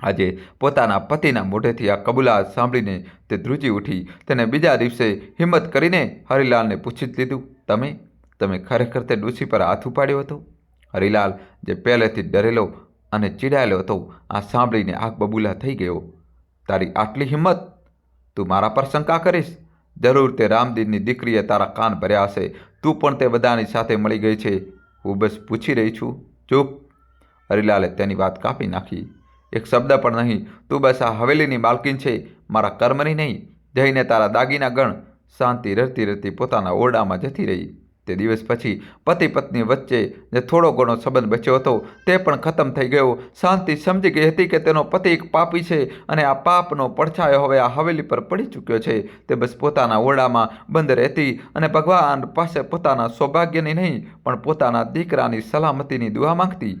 આજે પોતાના પતિના મોઢેથી આ કબૂલાત સાંભળીને તે ધ્રુજી ઉઠી. તેને બીજા દિવસે હિંમત કરીને હરિલાલને પૂછી જ લીધું, તમે ખરેખર તે ડોશી પર હાથ ઉપાડ્યો હતો? હરિલાલ, જે પહેલેથી ડરેલો અને ચીડાયેલો હતો, આ સાંભળીને આગ બબૂલા થઈ ગયો. તારી આટલી હિંમત? તું મારા પર શંકા કરીશ? જરૂર તે રામદીનની દીકરીએ તારા કાન ભર્યા હશે. તું પણ તે બધાની સાથે મળી ગઈ છે. હું બસ પૂછી રહી છું. ચૂપ. હરિલાલે તેની વાત કાપી નાખી. એક શબ્દ પણ નહીં. તું બસ આ હવેલીની માલકીન છે, મારા કર્મની નહીં. જઈને તારા દાગીના ગણ. શાંતિ રડતી રડતી પોતાના ઓરડામાં જતી રહી. તે દિવસ પછી પતિ પત્ની વચ્ચે જે થોડો ઘણો સંબંધ બચ્યો હતો તે પણ ખતમ થઈ ગયો. શાંતિ સમજી ગઈ હતી કે તેનો પતિ એક પાપી છે અને આ પાપનો પડછાયો હવે આ હવેલી પર પડી ચૂક્યો છે. તે બસ પોતાના ઓરડામાં બંધ રહેતી અને ભગવાન પાસે પોતાના સૌભાગ્યની નહીં પણ પોતાના દીકરાની સલામતીની દુઆ માંગતી.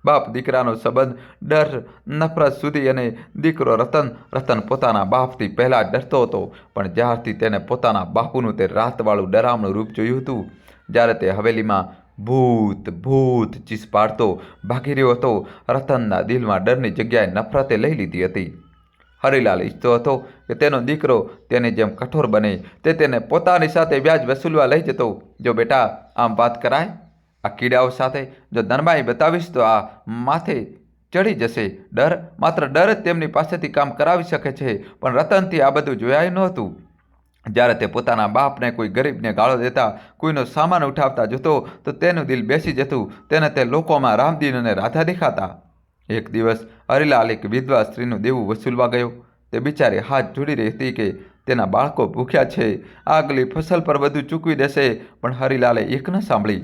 બાપ દીકરાનો સંબંધ ડર નફરત સુધી અને દીકરો રતન પોતાના બાપથી પહેલાં ડરતો હતો. પણ જ્યારથી તેને પોતાના બાપુનું તે રાતવાળું ડરામણું રૂપ જોયું હતું, જ્યારે તે હવેલીમાં ભૂત ચીસ પાડતો ભાગી રહ્યો હતો, રતનના દિલમાં ડરની જગ્યાએ નફરતે લઈ લીધી હતી. હરિલાલ ઈચ્છતો હતો કે તેનો દીકરો તેની જેમ કઠોર બને. તે તેને પોતાની સાથે વ્યાજ વસૂલવા લઈ જતો. જો બેટા, આમ વાત કરાય? આ કીડાઓ સાથે જો ધનબાઈ બતાવીશ તો આ માથે ચડી જશે. માત્ર ડર જ તેમની પાસેથી કામ કરાવી શકે છે. પણ રતનથી આ બધું જોયાયું નહોતું. જ્યારે તે પોતાના બાપને કોઈ ગરીબને ગાળો દેતા, કોઈનો સામાન ઉઠાવતા જોતો તો તેનું દિલ બેસી જતું. તેને તે લોકોમાં રામદીન અને રાધા દેખાતા. એક દિવસ હરિલાલ એક વિધવા સ્ત્રીનું દેવું વસૂલવા ગયો. તે બિચારી હાથ જોડી રહી હતી કે તેના બાળકો ભૂખ્યા છે, આગલી ફસલ પર બધું ચૂકવી દેશે. પણ હરિલાલે એક ન સાંભળી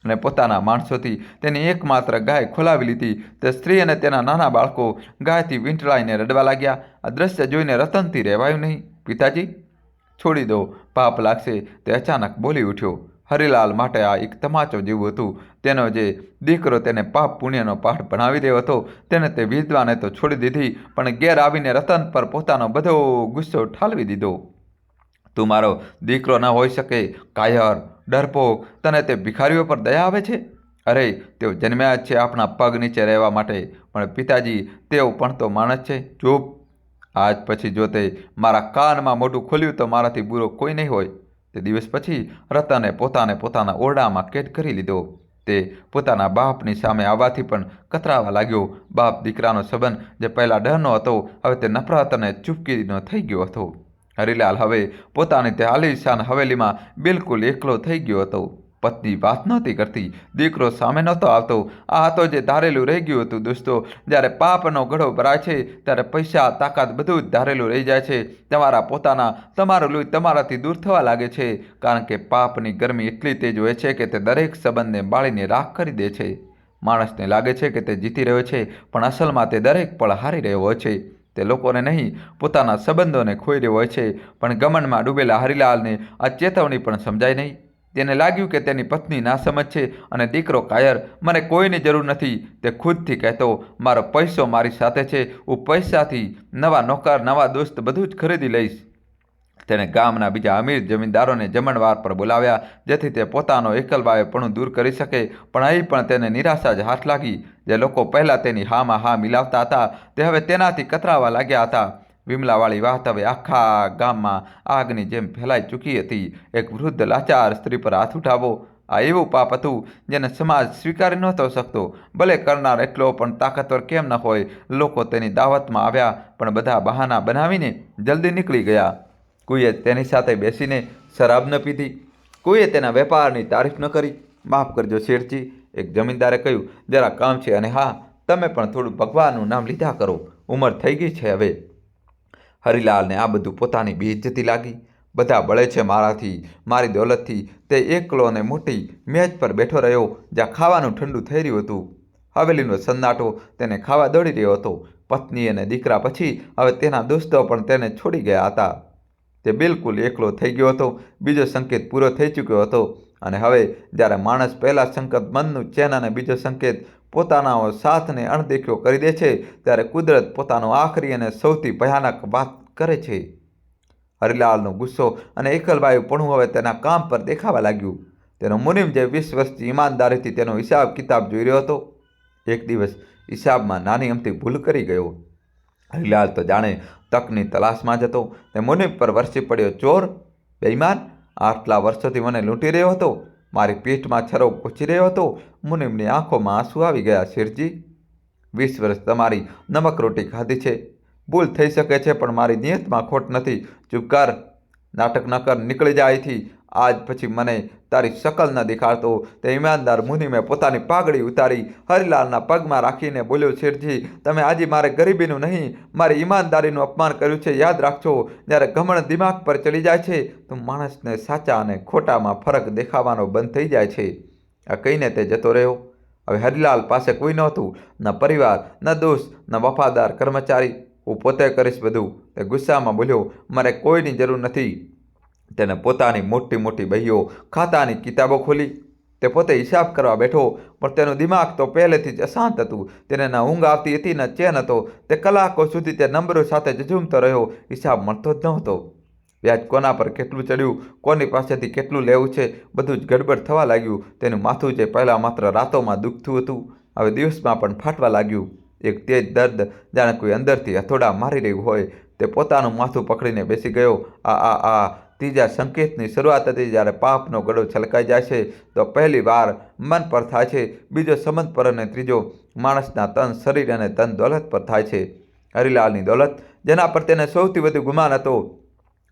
અને પોતાના માણસોથી તેની એકમાત્ર ગાય ખોલાવી લીધી. તે સ્ત્રી અને તેના નાના બાળકો ગાયથી વીંટળાઈને રડવા લાગ્યા. આ દ્રશ્ય જોઈને રતનથી રહેવાયું નહીં. પિતાજી, છોડી દો, પાપ લાગશે, તે અચાનક બોલી ઉઠ્યો. હરિલાલ માટે આ એક તમાચો જેવું હતું. તેનો જે દીકરો તેને પાપ પુણ્યનો પાઠ ભણાવી રહ્યો હતો, તેને તે વિધવાને તો છોડી દીધી, પણ ઘેર આવીને રતન પર પોતાનો બધો ગુસ્સો ઠાલવી દીધો. તું મારો દીકરો ન હોઈ શકે, કાયર, ડરપોક, તને તે ભિખારીઓ પર દયા આવે છે? અરે, તેઓ જન્મ્યા જ છે આપણા પગ નીચે રહેવા માટે. પણ પિતાજી, તેઓ પણ તો માણસ છે. ચૂપ. આજ પછી જો તે મારા કાનમાં મોઢું ખોલ્યું તો મારાથી બુરો કોઈ નહીં હોય. તે દિવસ પછી રતને પોતાના ઓરડામાં કેદ કરી લીધો. તે પોતાના બાપની સામે આવવાથી પણ કતરાવા લાગ્યો. બાપ દીકરાનો સંબંધ જે પહેલાં ડરનો હતો, હવે તે નફરત અને ચૂપકીનો થઈ ગયો હતો. હરિલાલ હવે પોતાની તે આલીશાન હવેલીમાં બિલકુલ એકલો થઈ ગયો હતો. પત્ની વાત નહોતી કરતી, દીકરો સામે નહોતો આવતો. આ હતો જે ધારેલું રહી ગયું હતું. દોસ્તો, જ્યારે પાપનો ઘડો ભરાય છે ત્યારે પૈસા, તાકાત બધું જ ધારેલું રહી જાય છે. તમારું લોહી તમારાથી દૂર થવા લાગે છે. કારણ કે પાપની ગરમી એટલી તેજ હોય છે કે તે દરેક સંબંધને બાળીને રાખ કરી દે છે. માણસને લાગે છે કે તે જીતી રહ્યો છે, પણ અસલમાં તે દરેક પળ હારી રહ્યો હોય છે. તે લોકોને નહીં, પોતાના સંબંધોને ખોઈ રહ્યો હોય છે. પણ ગમનમાં ડૂબેલા હરિલાલને આ ચેતવણી પણ સમજાય નહીં. તેને લાગ્યું કે તેની પત્ની નાસમજ છે અને દીકરો કાયર. મને કોઈની જરૂર નથી, તે ખુદથી કહેતો. મારો પૈસો મારી સાથે છે. હું પૈસાથી નવા નોકર, નવા દોસ્ત બધું જ ખરીદી લઈશ. તેણે ગામના બીજા અમીર જમીનદારોને જમણવાર પર બોલાવ્યા, જેથી તે પોતાનો એકલવાયેપણું દૂર કરી શકે. પણ અહીં પણ તેને નિરાશા જ હાથ લાગી. જે લોકો પહેલાં તેની હામાં હા મિલાવતા હતા, તે હવે તેનાથી કતરાવા લાગ્યા હતા. વિમલાવાળી વાત હવે આખા ગામમાં આગની જેમ ફેલાઈ ચૂકી હતી. એક વૃદ્ધ લાચાર સ્ત્રી પર હાથ ઉઠાવો, આ એવું પાપ હતું જેને સમાજ સ્વીકારી નહોતો શકતો. ભલે કરનાર એટલો પણ તાકાતવર કેમ ન હોય. લોકો તેની દાવતમાં આવ્યા, પણ બધા બહાના બનાવીને જલ્દી નીકળી ગયા. કોઈએ તેની સાથે બેસીને શરાબ ન પીધી, કોઈએ તેના વેપારની તારીફ ન કરી. માફ કરજો શેઠજી, એક જમીનદારે કહ્યું, જરા કામ છે. અને હા, તમે પણ થોડું ભગવાનનું નામ લીધા કરો, ઉંમર થઈ ગઈ છે હવે. હરિલાલને આ બધું પોતાની બેઇજ્જતી લાગી. બધા બળે છે મારાથી, મારી દોલતથી. તે એકલો અને મોટી મેજ પર બેઠો રહ્યો, જ્યાં ખાવાનું ઠંડુ થઈ રહ્યું હતું. હવેલીનો સન્નાટો તેને ખાવા દોડી રહ્યો હતો. પત્ની અને દીકરા પછી હવે તેના દોસ્તો પણ તેને છોડી ગયા હતા. તે બિલકુલ એકલો થઈ ગયો હતો. બીજો સંકેત પૂરો થઈ ચૂક્યો હતો. અને હવે જ્યારે માણસ પહેલા સંકેત મનનું ચેન અને બીજો સંકેત પોતાના સાથને અણદેખ્યો કરી દે છે, ત્યારે કુદરત પોતાનો આખરી અને સૌથી ભયાનક વાત કરે છે. હરિલાલનો ગુસ્સો અને એકલવાયુપણું હવે તેના કામ પર દેખાવા લાગ્યું. તેનો મુનિમ જે 20 વર્ષથી ઈમાનદારીથી તેનો હિસાબ કિતાબ જોઈ રહ્યો હતો, એક દિવસ હિસાબમાં નાની અમથી ભૂલ કરી ગયો. હરિલાલ તો જાણે તકની તલાશમાં જ હતો. તે મુનિમ પર વરસી પડ્યો. ચોર, બેઈમાન, આટલા વર્ષોથી મને લૂંટી રહ્યો હતો, મારી પીઠમાં છરો પૂછી રહ્યો હતો. મુનિમની આંખોમાં આંસુ આવી ગયા. શેઠજી, 20 વર્ષ તમારી નમક રોટી ખાધી છે. ભૂલ થઈ શકે છે, પણ મારી નિયતમાં ખોટ નથી. ચૂપ કર, નાટક ન કર, નીકળી જા અહીંથી. આજ પછી મને તારી શકલ ન દેખાડતો. તે ઈમાનદાર મુનિમે પોતાની પાઘડી ઉતારી હરિલાલના પગમાં રાખીને બોલ્યો, શેઠજી, તમે આજે મારે ગરીબીનું નહીં, મારી ઈમાનદારીનું અપમાન કર્યું છે. યાદ રાખજો, જ્યારે ઘમંડ દિમાગ પર ચડી જાય છે તો માણસને સાચા અને ખોટામાં ફરક દેખાવાનો બંધ થઈ જાય છે. આ કહીને તે જતો રહ્યો. હવે હરિલાલ પાસે કોઈ નહોતું, ન પરિવાર, ન દોસ્ત, ન વફાદાર કર્મચારી. હું પોતે કરીશ બધું. તે ગુસ્સામાં બોલ્યો, મારે કોઈની જરૂર નથી. તેને પોતાની મોટી મોટી બહીઓ ખાતાની કિતાબો ખોલી. તે પોતે હિસાબ કરવા બેઠો, પણ તેનું દિમાગ તો પહેલેથી જ અશાંત હતું. તેને ન ઊંઘ આવતી હતી, ન ચેન હતો. તે કલાકો સુધી તે નંબરો સાથે ઝઝૂમતો રહ્યો. હિસાબ મળતો જ નહોતો. વ્યાજ કોના પર કેટલું ચડ્યું, કોની પાસેથી કેટલું લેવું છે, બધું જ ગડબડ થવા લાગ્યું. તેનું માથું જે પહેલાં માત્ર રાતોમાં દુખતું હતું, હવે દિવસમાં પણ ફાટવા લાગ્યું. એક તેજ દર્દ જાણે કોઈ અંદરથી હથોડા મારી રહ્યું હોય. તે પોતાનું માથું પકડીને બેસી ગયો. આ ત્રીજા સંકેતની શરૂઆત હતી. જ્યારે પાપનો ગળો છલકાઈ જાય છે તો પહેલી વાર મન પર થાય છે, બીજો સંબંધ પર અને ત્રીજો માણસના તન, શરીર અને ધન દોલત પર થાય છે. હરિલાલની દોલત, જેના પર તેને સૌથી વધુ ગુમાન હતો,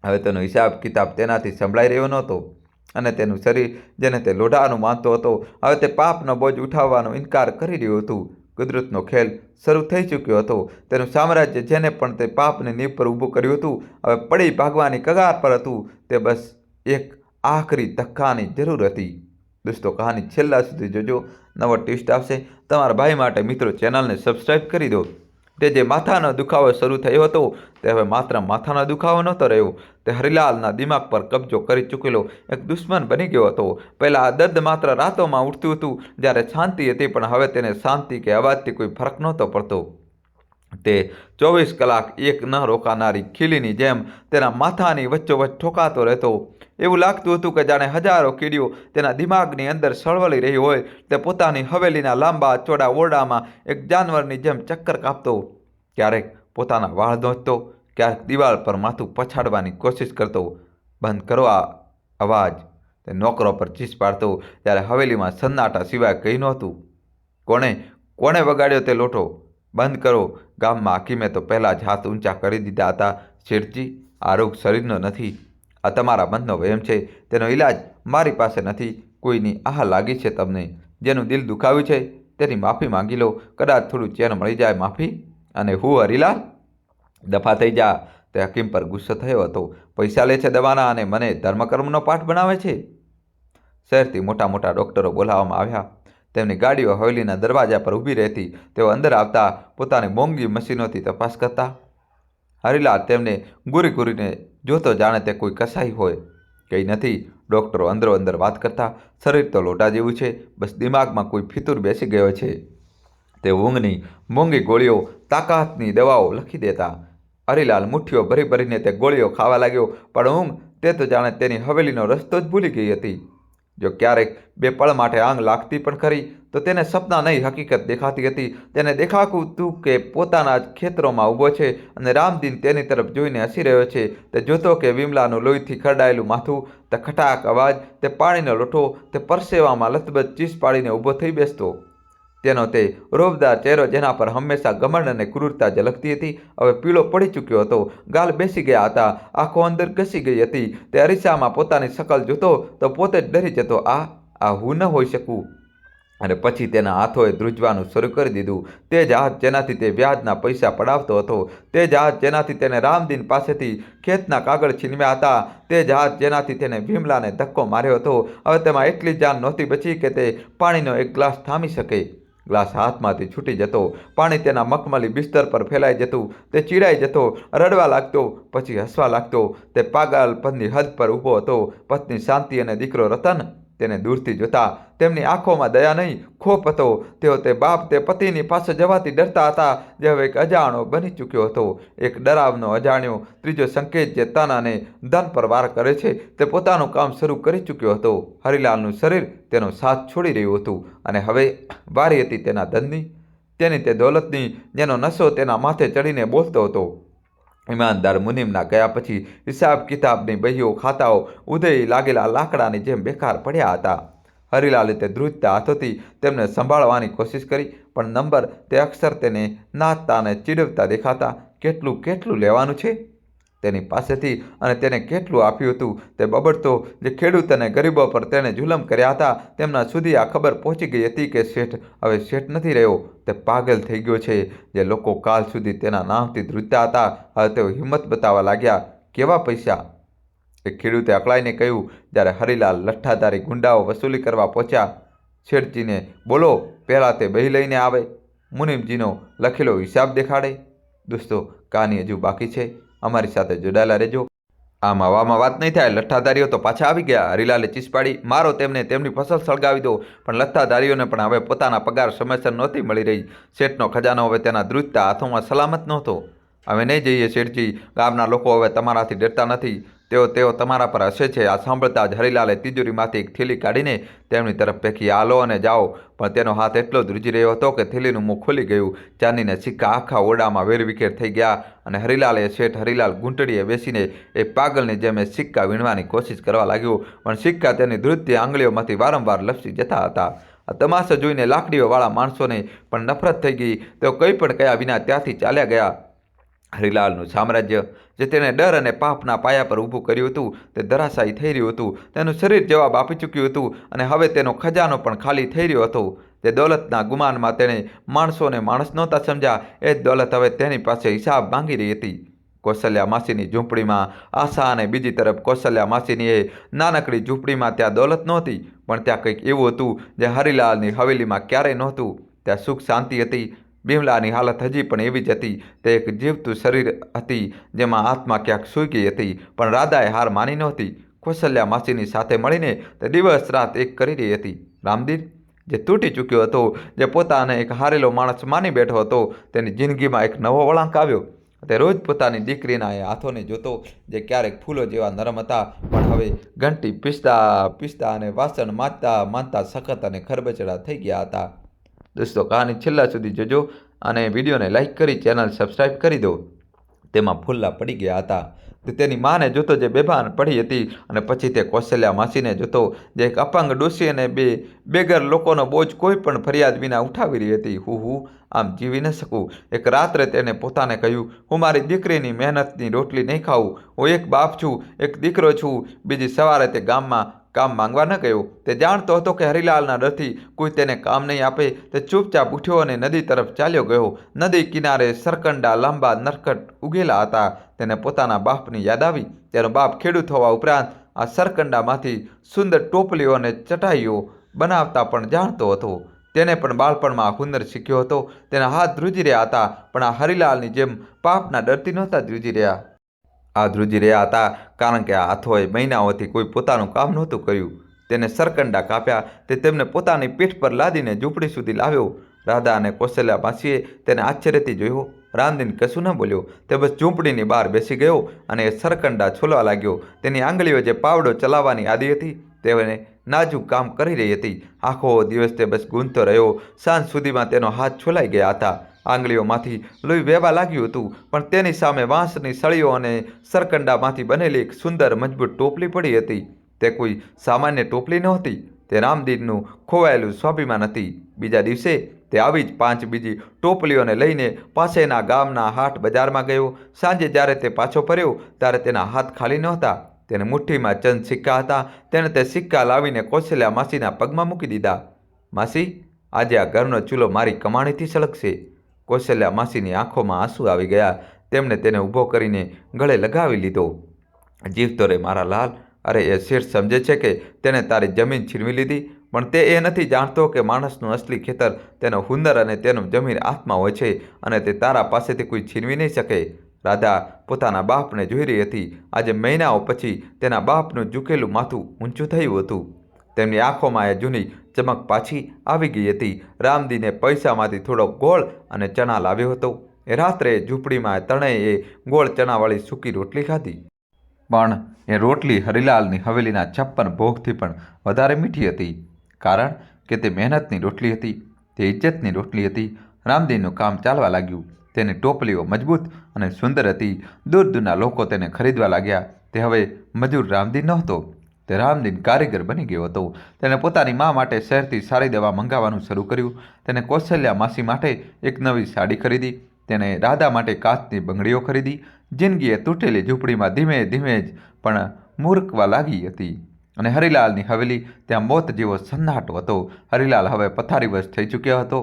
હવે તેનો હિસાબ કિતાબ તેનાથી સંભળાઈ રહ્યો નહોતો. અને તેનું શરીર, જેને તે લોઢાનું માનતો હતો, હવે તે પાપનો બોજ ઉઠાવવાનો ઇનકાર કરી રહ્યું હતું. કુદરતનો ખેલ શરૂ થઈ ચૂક્યો હતો. તેનું સામ્રાજ્ય, જેને પણ તે પાપની નીંવ પર ઊભું કર્યું હતું, હવે પડી ભાગવાની કગાર પર હતું. તે બસ એક આખરી ધક્કાની જરૂર હતી. દોસ્તો, કહાની છેલ્લા સુધી જોજો. નવો ટ્વિસ્ટ આવશે. તમારા ભાઈ માટે મિત્રો ચેનલને સબસ્ક્રાઈબ કરી દો. તે જે માથાનો દુખાવો શરૂ થયો હતો, તે હવે માત્ર માથાનો દુખાવો નહોતો રહ્યો. તે હરિલાલના દિમાગ પર કબજો કરી ચૂકેલો એક દુશ્મન બની ગયો હતો. પહેલાં આ દર્દ માત્ર રાતોમાં ઉઠતું હતું, જ્યારે શાંતિ હતી, પણ હવે તેને શાંતિ કે અવાજથી કોઈ ફરક નહોતો પડતો. તે 24 કલાક એક ન રોકાનારી ખીલીની જેમ તેના માથાની વચ્ચોવચ્ચ ઠોકાતો રહેતો. એવું લાગતું હતું કે જાણે હજારો કીડીઓ તેના દિમાગની અંદર સળવળી રહી હોય. તે પોતાની હવેલીના લાંબા ચોડા ઓરડામાં એક જાનવરની જેમ ચક્કર કાપતો. ક્યારેક પોતાના વાળ નોચતો, ક્યારેક દિવાલ પર માથું પછાડવાની કોશિશ કરતો. બંધ કરો આ અવાજ, તે નોકરો પર ચીસ પાડતો. ત્યારે હવેલીમાં સન્નાટા સિવાય કંઈ નહોતું. કોણે વગાડ્યો તે લોટો? બંધ કરો. ગામમાં હકીમે તો પહેલાં જ હાથ ઊંચા કરી દીધા હતા. શેઠજી, આ રોગ શરીરનો નથી, આ તમારા મનનો વહેમ છે. તેનો ઈલાજ મારી પાસે નથી. કોઈની આહ લાગી છે તમને. જેનું દિલ દુખાવ્યું છે તેની માફી માંગી લો. કદાચ થોડું ચેન મળી જાય. માફી? અને હું હરિલાલ? દફા થઈ જા. તે હકીમ પર ગુસ્સો થયો હતો. પૈસા લે છે દવાના અને મને ધર્મકર્મનો પાઠ બનાવે છે. શહેરથી મોટા મોટા ડૉક્ટરો બોલાવવામાં આવ્યા. તેમની ગાડીઓ હવેલીના દરવાજા પર ઊભી રહેતી. તેઓ અંદર આવતા, પોતાની મોંઘી મશીનોથી તપાસ કરતા. હરિલાલ તેમને ઘૂરીને જોતો, જાણે તે કોઈ કસાઈ હોય. કંઈ નથી, ડૉક્ટરો અંદરો અંદર વાત કરતા. શરીર તો લોટા જેવું છે, બસ દિમાગમાં કોઈ ફિતૂર બેસી ગયો છે. તે ઊંઘની મોંઘી ગોળીઓ, તાકાતની દવાઓ લખી દેતા. હરિલાલ મુઠ્ઠીઓ ભરી ભરીને તે ગોળીઓ ખાવા લાગ્યો. પણ ઊંઘ, તે તો જાણે તેની હવેલીનો રસ્તો જ ભૂલી ગઈ હતી. જો ક્યારેક બે પળ માટે આંગ લાગતી પણ ખરી, તો તેને સપના નહીં, હકીકત દેખાતી હતી. તેને દેખાતું હતું કે પોતાના જ ખેતરોમાં ઊભો છે અને રામદીન તેની તરફ જોઈને હસી રહ્યો છે. તે જોતો કે વિમલાનું લોહીથી ખરડાયેલું માથું, તે ખટાક અવાજ, તે પાણીનો લોટો, તે પરસેવામાં લથબથ ચીસ પાડીને ઊભો થઈ બેસતો. તેનો તે રોબદાર ચહેરો, જેના પર હંમેશા ઘમંડ અને ક્રૂરતા ઝલકતી હતી, હવે પીળો પડી ચૂક્યો હતો. ગાલ બેસી ગયા હતા, આંખો અંદર ઘસી ગઈ હતી. તે અરીસામાં પોતાની શકલ જોતો તો પોતે જ ડરી જતો. આ હું ન હોઈ શકું. અને પછી તેના હાથોએ ધ્રુજવાનું શરૂ કરી દીધું. તે જ હાથ જેનાથી તે વ્યાજના પૈસા પડાવતો હતો, તે જ હાથ જેનાથી તેને રામદીન પાસેથી ખેતના કાગળ છીનવ્યા હતા, તે જ હાથ જેનાથી તેને વિમલાને ધક્કો માર્યો હતો. હવે તેમાં એટલી જાન નહોતી બચી કે તે પાણીનો એક ગ્લાસ થામી શકે. ગ્લાસ હાથમાંથી છૂટી જતો. પાણી તેના મખમલી બિસ્તર પર ફેલાઈ જતું. તે ચીડાઈ જતો, રડવા લાગતો, પછી હસવા લાગતો. તે પાગલપનની હદ પર ઊભો હતો. પત્ની શાંતિ અને દીકરો રતન તેને દૂરથી જોતા. તેમની આંખોમાં દયા નહીં, ખોફ હતો. તેઓ તે બાપ, તે પતિની પાસે જવાથી ડરતા હતા, જે હવે એક અજાણો બની ચૂક્યો હતો. એક ડરાવનો અજાણ્યો ત્રીજો સંકેત, જે તન અને ધન પર વાર કરે છે, તે પોતાનું કામ શરૂ કરી ચૂક્યો હતો. હરિલાલનું શરીર તેનો સાથ છોડી રહ્યું હતું, અને હવે વારી હતી તેના ધનની. તેની તે દોલતની જેનો નશો તેના માથે ચડીને બોલતો હતો. ઈમાનદાર મુનિમના ગયા પછી હિસાબ કિતાબની બહીઓ ખાતાઓ ઉદય લાગેલા લાકડાની જેમ બેકાર પડ્યા હતા. હરિલાલે તે ધ્રુજતા હાથોથી તેમને સંભાળવાની કોશિશ કરી, પણ નંબર તે અક્ષર તેને નાચતા અને ચીડવતા દેખાતા. કેટલું કેટલું લેવાનું છે તેની પાસેથી અને તેને કેટલું આપ્યું હતું તે બબડતો. જે ખેડૂત અને ગરીબો પર તેણે જુલમ કર્યા હતા તેમના સુધી આ ખબર પહોંચી ગઈ હતી કે શેઠ હવે શેઠ નથી રહ્યો, તે પાગલ થઈ ગયો છે. જે લોકો કાલ સુધી તેના નામથી ધ્રુજતા હતા હવે તેઓ હિંમત બતાવવા લાગ્યા. કેવા પૈસા? એ ખેડૂતે અકળાઈને કહ્યું. જ્યારે હરિલાલ લઠ્ઠાધારી ગુંડાઓ વસૂલી કરવા પહોંચ્યા. શેઠજીને બોલો, પહેલાં તે બહી લઈને આવે, મુનિમજીનો લખેલો હિસાબ દેખાડે. દોસ્તો, કહાની હજુ બાકી છે, અમારી સાથે જોડાયેલા રહેજો. આમ હવામાં વાત નહીં થાય. લઠ્ઠાધારીઓ તો પાછા આવી ગયા. હરિલાલે ચીસ પાડી, મારો તેમને, તેમની ફસલ સળગાવી દો. પણ લઠ્ઠાધારીઓને પણ હવે પોતાના પગાર સમયસર નહોતી મળી રહી. શેઠનો ખજાનો હવે તેના ધ્રુજતા હાથોમાં સલામત નહોતો. અમે નહીં જઈએ શેઠજી, ગામના લોકો હવે તમારાથી ડરતા નથી. તેઓ તમારા પર હસે છે. આ સાંભળતા જ હરિલાલે તિજોરીમાંથી એક થેલી કાઢીને તેમની તરફ ફેંકી. આ લો અને જાઓ. પણ તેનો હાથ એટલો ધ્રુજી રહ્યો હતો કે થેલીનું મુખ ખુલી ગયું. ચાંદીના સિક્કા આખા ઓરડામાં વેરવિખેર થઈ ગયા અને હરિલાલે શેઠ હરિલાલ ઘૂંટડીએ બેસીને એ પાગલની જેમ એ સિક્કા વીણવાની કોશિશ કરવા લાગ્યો. પણ સિક્કા તેની ધ્રુજતી આંગળીઓમાંથી વારંવાર લપસી જતા હતા. આ તમાશો જોઈને લાકડીઓવાળા માણસોને પણ નફરત થઈ ગઈ. તેઓ કંઈ પણ કહ્યા વિના ત્યાંથી ચાલ્યા ગયા. હરિલાલનું સામ્રાજ્ય જે તેણે ડર અને પાપના પાયા પર ઊભું કર્યું હતું તે ધરાશાયી થઈ રહ્યું હતું. તેનું શરીર જવાબ આપી ચૂક્યું હતું અને હવે તેનો ખજાનો પણ ખાલી થઈ રહ્યો હતો. તે દોલતના ગુમાનમાં તેણે માણસોને માણસ નહોતા સમજ્યા. એ જ દોલત હવે તેની પાસે હિસાબ માંગી રહી હતી. કૌશલ્યા માસીની ઝૂંપડીમાં આશા અને બીજી તરફ કૌશલ્યા માસીની એ નાનકડી ઝૂંપડીમાં ત્યાં દોલત નહોતી, પણ ત્યાં કંઈક એવું હતું જે હરિલાલની હવેલીમાં ક્યારેય નહોતું. ત્યાં સુખ શાંતિ હતી. બિમલાની હાલત હજી પણ એવી જ હતી. તે એક જીવતું શરીર હતી જેમાં આત્મા ક્યાંક સૂઈ ગઈ હતી. પણ રાધાએ હાર માની નહોતી. કૌશલ્યા માસીની સાથે મળીને તે દિવસ રાત એક કરી રહી હતી. રામદીન જે તૂટી ચૂક્યો હતો, જે પોતાને એક હારેલો માણસ માની બેઠો હતો, તેની જિંદગીમાં એક નવો વળાંક આવ્યો. તે રોજ પોતાની દીકરીના એ હાથોને જોતો જે ક્યારેક ફૂલો જેવા નરમ હતા પણ હવે ઘંટી પીસતા અને વાસણ માંજતા સખત અને ખરબચડા થઈ ગયા હતા. દોસ્તો, કહાની છેલ્લા સુધી જોજો અને વિડીયોને લાઈક કરી ચેનલ સબસ્ક્રાઈબ કરી દો. તેમાં ફૂલ્લા પડી ગયા હતા. તે તેની માને જોતો જે બેભાન પડી હતી અને પછી તે કૌશલ્યા માસીને જોતો જે એક અપંગ ડોશી અને બેગર લોકોનો બોજ કોઈ પણ ફરિયાદ વિના ઉઠાવી રહી હતી. હું આમ જીવી ન શકું. એક રાત્રે તેને પોતાને કહ્યું, હું મારી દીકરીની મહેનતની રોટલી નહીં ખાઉં. હું એક બાપ છું, એક દીકરો છું. બીજી સવારે તે ગામમાં કામ માંગવા ન ગયો. તે જાણતો હતો કે હરિલાલના ડરથી કોઈ તેને કામ નહીં આપે. તે ચૂપચાપ ઉઠ્યો અને નદી તરફ ચાલ્યો ગયો. નદી કિનારે સરકંડા લાંબા નરકટ ઉગેલા હતા. તેને પોતાના બાપની યાદ આવી. તેનો બાપ ખેડૂત હોવા ઉપરાંત આ સરકંડામાંથી સુંદર ટોપલીઓ અને ચટાઈઓ બનાવતા પણ જાણતો હતો. તેને પણ બાળપણમાં હુનર શીખ્યો હતો. તેના હાથ ધ્રુજી રહ્યા હતા, પણ આ હરિલાલની જેમ પાપના ડરથી નહોતા ધ્રુજી રહ્યા. આ ધ્રુજી રહ્યા હતા કારણ કે આ હાથોએ મહિનાઓથી કોઈ પોતાનું કામ નહોતું કર્યું. તેને સરકંડા કાપ્યા. તે તેમને પોતાની પીઠ પર લાદીને ઝૂંપડી સુધી લાવ્યો. રાધા અને કૌશલ્યા માસીએ તેને આશ્ચર્યથી જોયો. રામદીન કશું ન બોલ્યો. તે બસ ઝૂંપડીની બહાર બેસી ગયો અને એ સરકંડા છોલવા લાગ્યો. તેની આંગળીઓ જે પાવડો ચલાવવાની આદી હતી તેને નાજુક કામ કરી રહી હતી. આખો દિવસ તે બસ ગૂંથતો રહ્યો. સાંજ સુધીમાં તેનો હાથ છોલાઈ ગયા હતા. આંગળીઓમાંથી લોહી વહેવા લાગ્યું હતું. પણ તેની સામે વાંસની સળીઓ અને સરકંડામાંથી બનેલી એક સુંદર મજબૂત ટોપલી પડી હતી. તે કોઈ સામાન્ય ટોપલી નહોતી. તે રામદીનનું ખોવાયેલું સ્વાભિમાન હતી. બીજા દિવસે તે આવી જ 5 બીજી ટોપલીઓને લઈને પાસેના ગામના હાટ બજારમાં ગયો. સાંજે જ્યારે તે પાછો ફર્યો ત્યારે તેના હાથ ખાલી નહોતા. તેની મુઠ્ઠીમાં ચંદ સિક્કા હતા. તેણે તે સિક્કા લાવીને કૌશલ્યા માસીના પગમાં મૂકી દીધા. માસી, આજે આ ઘરનો ચૂલો મારી કમાણીથી સળગશે. કૌશલ્યા માસીની આંખોમાં આંસુ આવી ગયા. તેમણે તેને ઊભો કરીને ગળે લગાવી લીધો. જીવતો રે મારા લાલ. અરે એ શેઠ સમજે છે કે તેણે તારી જમીન છીનવી લીધી, પણ તે એ નથી જાણતો કે માણસનું અસલી ખેતર તેનો હુનર અને તેનું જમીન આત્મા હોય છે અને તે તારા પાસેથી કોઈ છીનવી નહીં શકે. રાધા પોતાના બાપને જોઈ રહી હતી. આજે મહિનાઓ પછી તેના બાપનું ઝૂકેલું માથું ઊંચું થયું હતું. તેમની આંખોમાં એ જૂની ચમક પાછી આવી ગઈ હતી. રામદીને પૈસામાંથી થોડો ગોળ અને ચણા લાવ્યો હતો. એ રાત્રે ઝૂંપડીમાં ત્રણેય ગોળ ચણાવાળી સૂકી રોટલી ખાધી. પણ એ રોટલી હરિલાલની હવેલીના 56 ભોગથી પણ વધારે મીઠી હતી. કારણ કે તે મહેનતની રોટલી હતી. તે ઇજ્જતની રોટલી હતી. રામદીનનું કામ ચાલવા લાગ્યું. તેની ટોપલીઓ મજબૂત અને સુંદર હતી. દૂર દૂરના લોકો તેને ખરીદવા લાગ્યા. તે હવે મજૂર રામદીન નહોતો, તે રામદીન કારીગર બની ગયો હતો. તેણે પોતાની મા માટે શહેરથી સારી દવા મંગાવવાનું શરૂ કર્યું. તેને કૌશલ્યા માસી માટે એક નવી સાડી ખરીદી. તેણે રાધા માટે કાચની બંગડીઓ ખરીદી. જિંદગીએ તૂટેલી ઝૂંપડીમાં ધીમે ધીમે જ પણ મૂર્ખવા લાગી હતી. અને હરિલાલની હવેલી ત્યાં મોત જેવો સન્નાટો હતો. હરિલાલ હવે પથારીવશ થઈ ચૂક્યો હતો.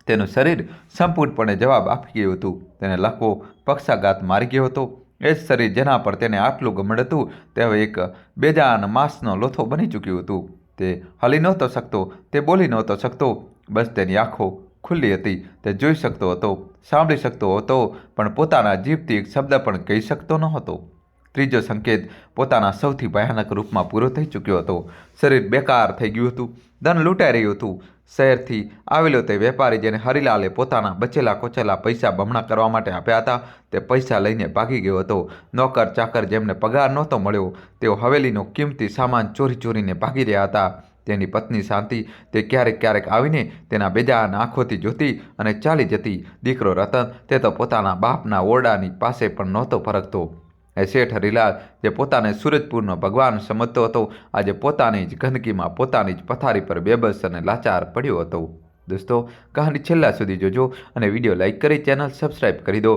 તેનું શરીર સંપૂર્ણપણે જવાબ આપી ગયું હતું. તેને લકવો પક્ષાઘાત મારી ગયો હતો. એ જ શરીર જેના પર તેને આટલું ઘમંડ હતું તે હવે એક બેજાન માંસનો લોથો બની ચૂક્યું હતું. તે હલી નહોતો શકતો, તે બોલી નહોતો શકતો. બસ તેની આંખો ખુલ્લી હતી. તે જોઈ શકતો હતો, સાંભળી શકતો હતો, પણ પોતાના જીભથી એક શબ્દ પણ કહી શકતો નહોતો. ત્રીજો સંકેત પોતાના સૌથી ભયાનક રૂપમાં પૂરો થઈ ચૂક્યો હતો. શરીર બેકાર થઈ ગયું હતું. ધન લૂંટાઈ રહ્યું હતું. શહેરથી આવેલો તે વેપારી જેને હરિલાલે પોતાના બચેલા કોચેલા પૈસા બમણા કરવા માટે આપ્યા હતા, તે પૈસા લઈને ભાગી ગયો હતો. નોકર ચાકર જેમને પગાર નહોતો મળ્યો, તેઓ હવેલીનો કિંમતી સામાન ચોરી ચોરીને ભાગી રહ્યા હતા. તેની પત્ની શાંતિ તે ક્યારેક ક્યારેક આવીને તેના બેજાન આંખોથી જોતી અને ચાલી જતી. દીકરો રતન તે તો પોતાના બાપના ઓરડાની પાસે પણ નહોતો ફરકતો. એ શેઠ હરિલાલ જે પોતાને સુરજપુરનો ભગવાન સમજતો હતો, આજે પોતાની જ ગંદકીમાં પોતાની જ પથારી પર બેબસ અને લાચાર પડ્યો હતો. દોસ્તો, કહાની છેલ્લા સુધી જોજો અને વિડીયો લાઇક કરી ચેનલ સબસ્ક્રાઈબ કરી દો.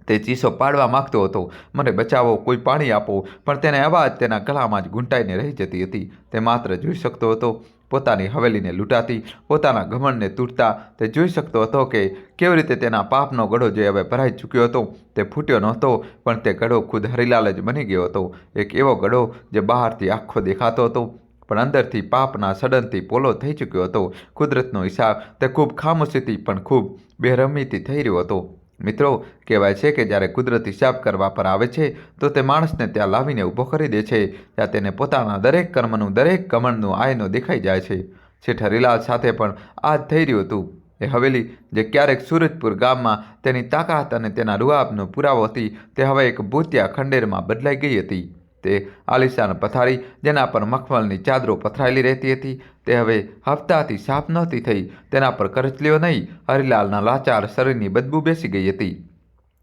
તે ચીસો પાડવા માગતો હતો, મને બચાવો, કોઈ પાણી આપો, પણ તેને અવાજ તેના ગળામાં જ ઘૂંટાઈને રહી જતી હતી. તે માત્ર જોઈ શકતો હતો પોતાની હવેલીને લૂંટાતી, પોતાના ઘમંડને તૂટતા. તે જોઈ શકતો હતો કે કેવી રીતે તેના પાપનો ગળો જે હવે ભરાઈ ચૂક્યો હતો તે ફૂટ્યો નહોતો, પણ તે ગળો ખુદ હરિલાલ જ બની ગયો હતો. એક એવો ગળો જે બહારથી આખો દેખાતો હતો પણ અંદરથી પાપના સડનથી પોલો થઈ ચૂક્યો હતો. કુદરતનો હિસાબ તે ખૂબ ખામોશીથી પણ ખૂબ બેરહમીથી થઈ રહ્યો હતો. મિત્રો, કહેવાય છે કે જ્યારે કુદરત હિસાબ કરવા પર આવે છે તો તે માણસને ત્યાં લાવીને ઊભો કરી દે છે. ત્યાં તેને પોતાના દરેક કર્મનું, દરેક ઘમંડનું આયનો દેખાઈ જાય છે. શેઠ હરિલાલ સાથે પણ આ જ થઈ રહ્યું હતું. એ હવેલી જે ક્યારેક સુરજપુર ગામમાં તેની તાકાત અને તેના રૂઆબનો પુરાવો હતી, તે હવે એક ભૂતિયા ખંડેરમાં બદલાઈ ગઈ હતી. તે આલિશાન પથારી જેના પર મખમલની ચાદરો પથરાયેલી રહેતી હતી, તે હવે હપ્તાથી સાફ નહોતી થઈ. તેના પર કરચલીઓ નહીં, હરિલાલના લાચાર શરીરની બદબૂ બેસી ગઈ હતી.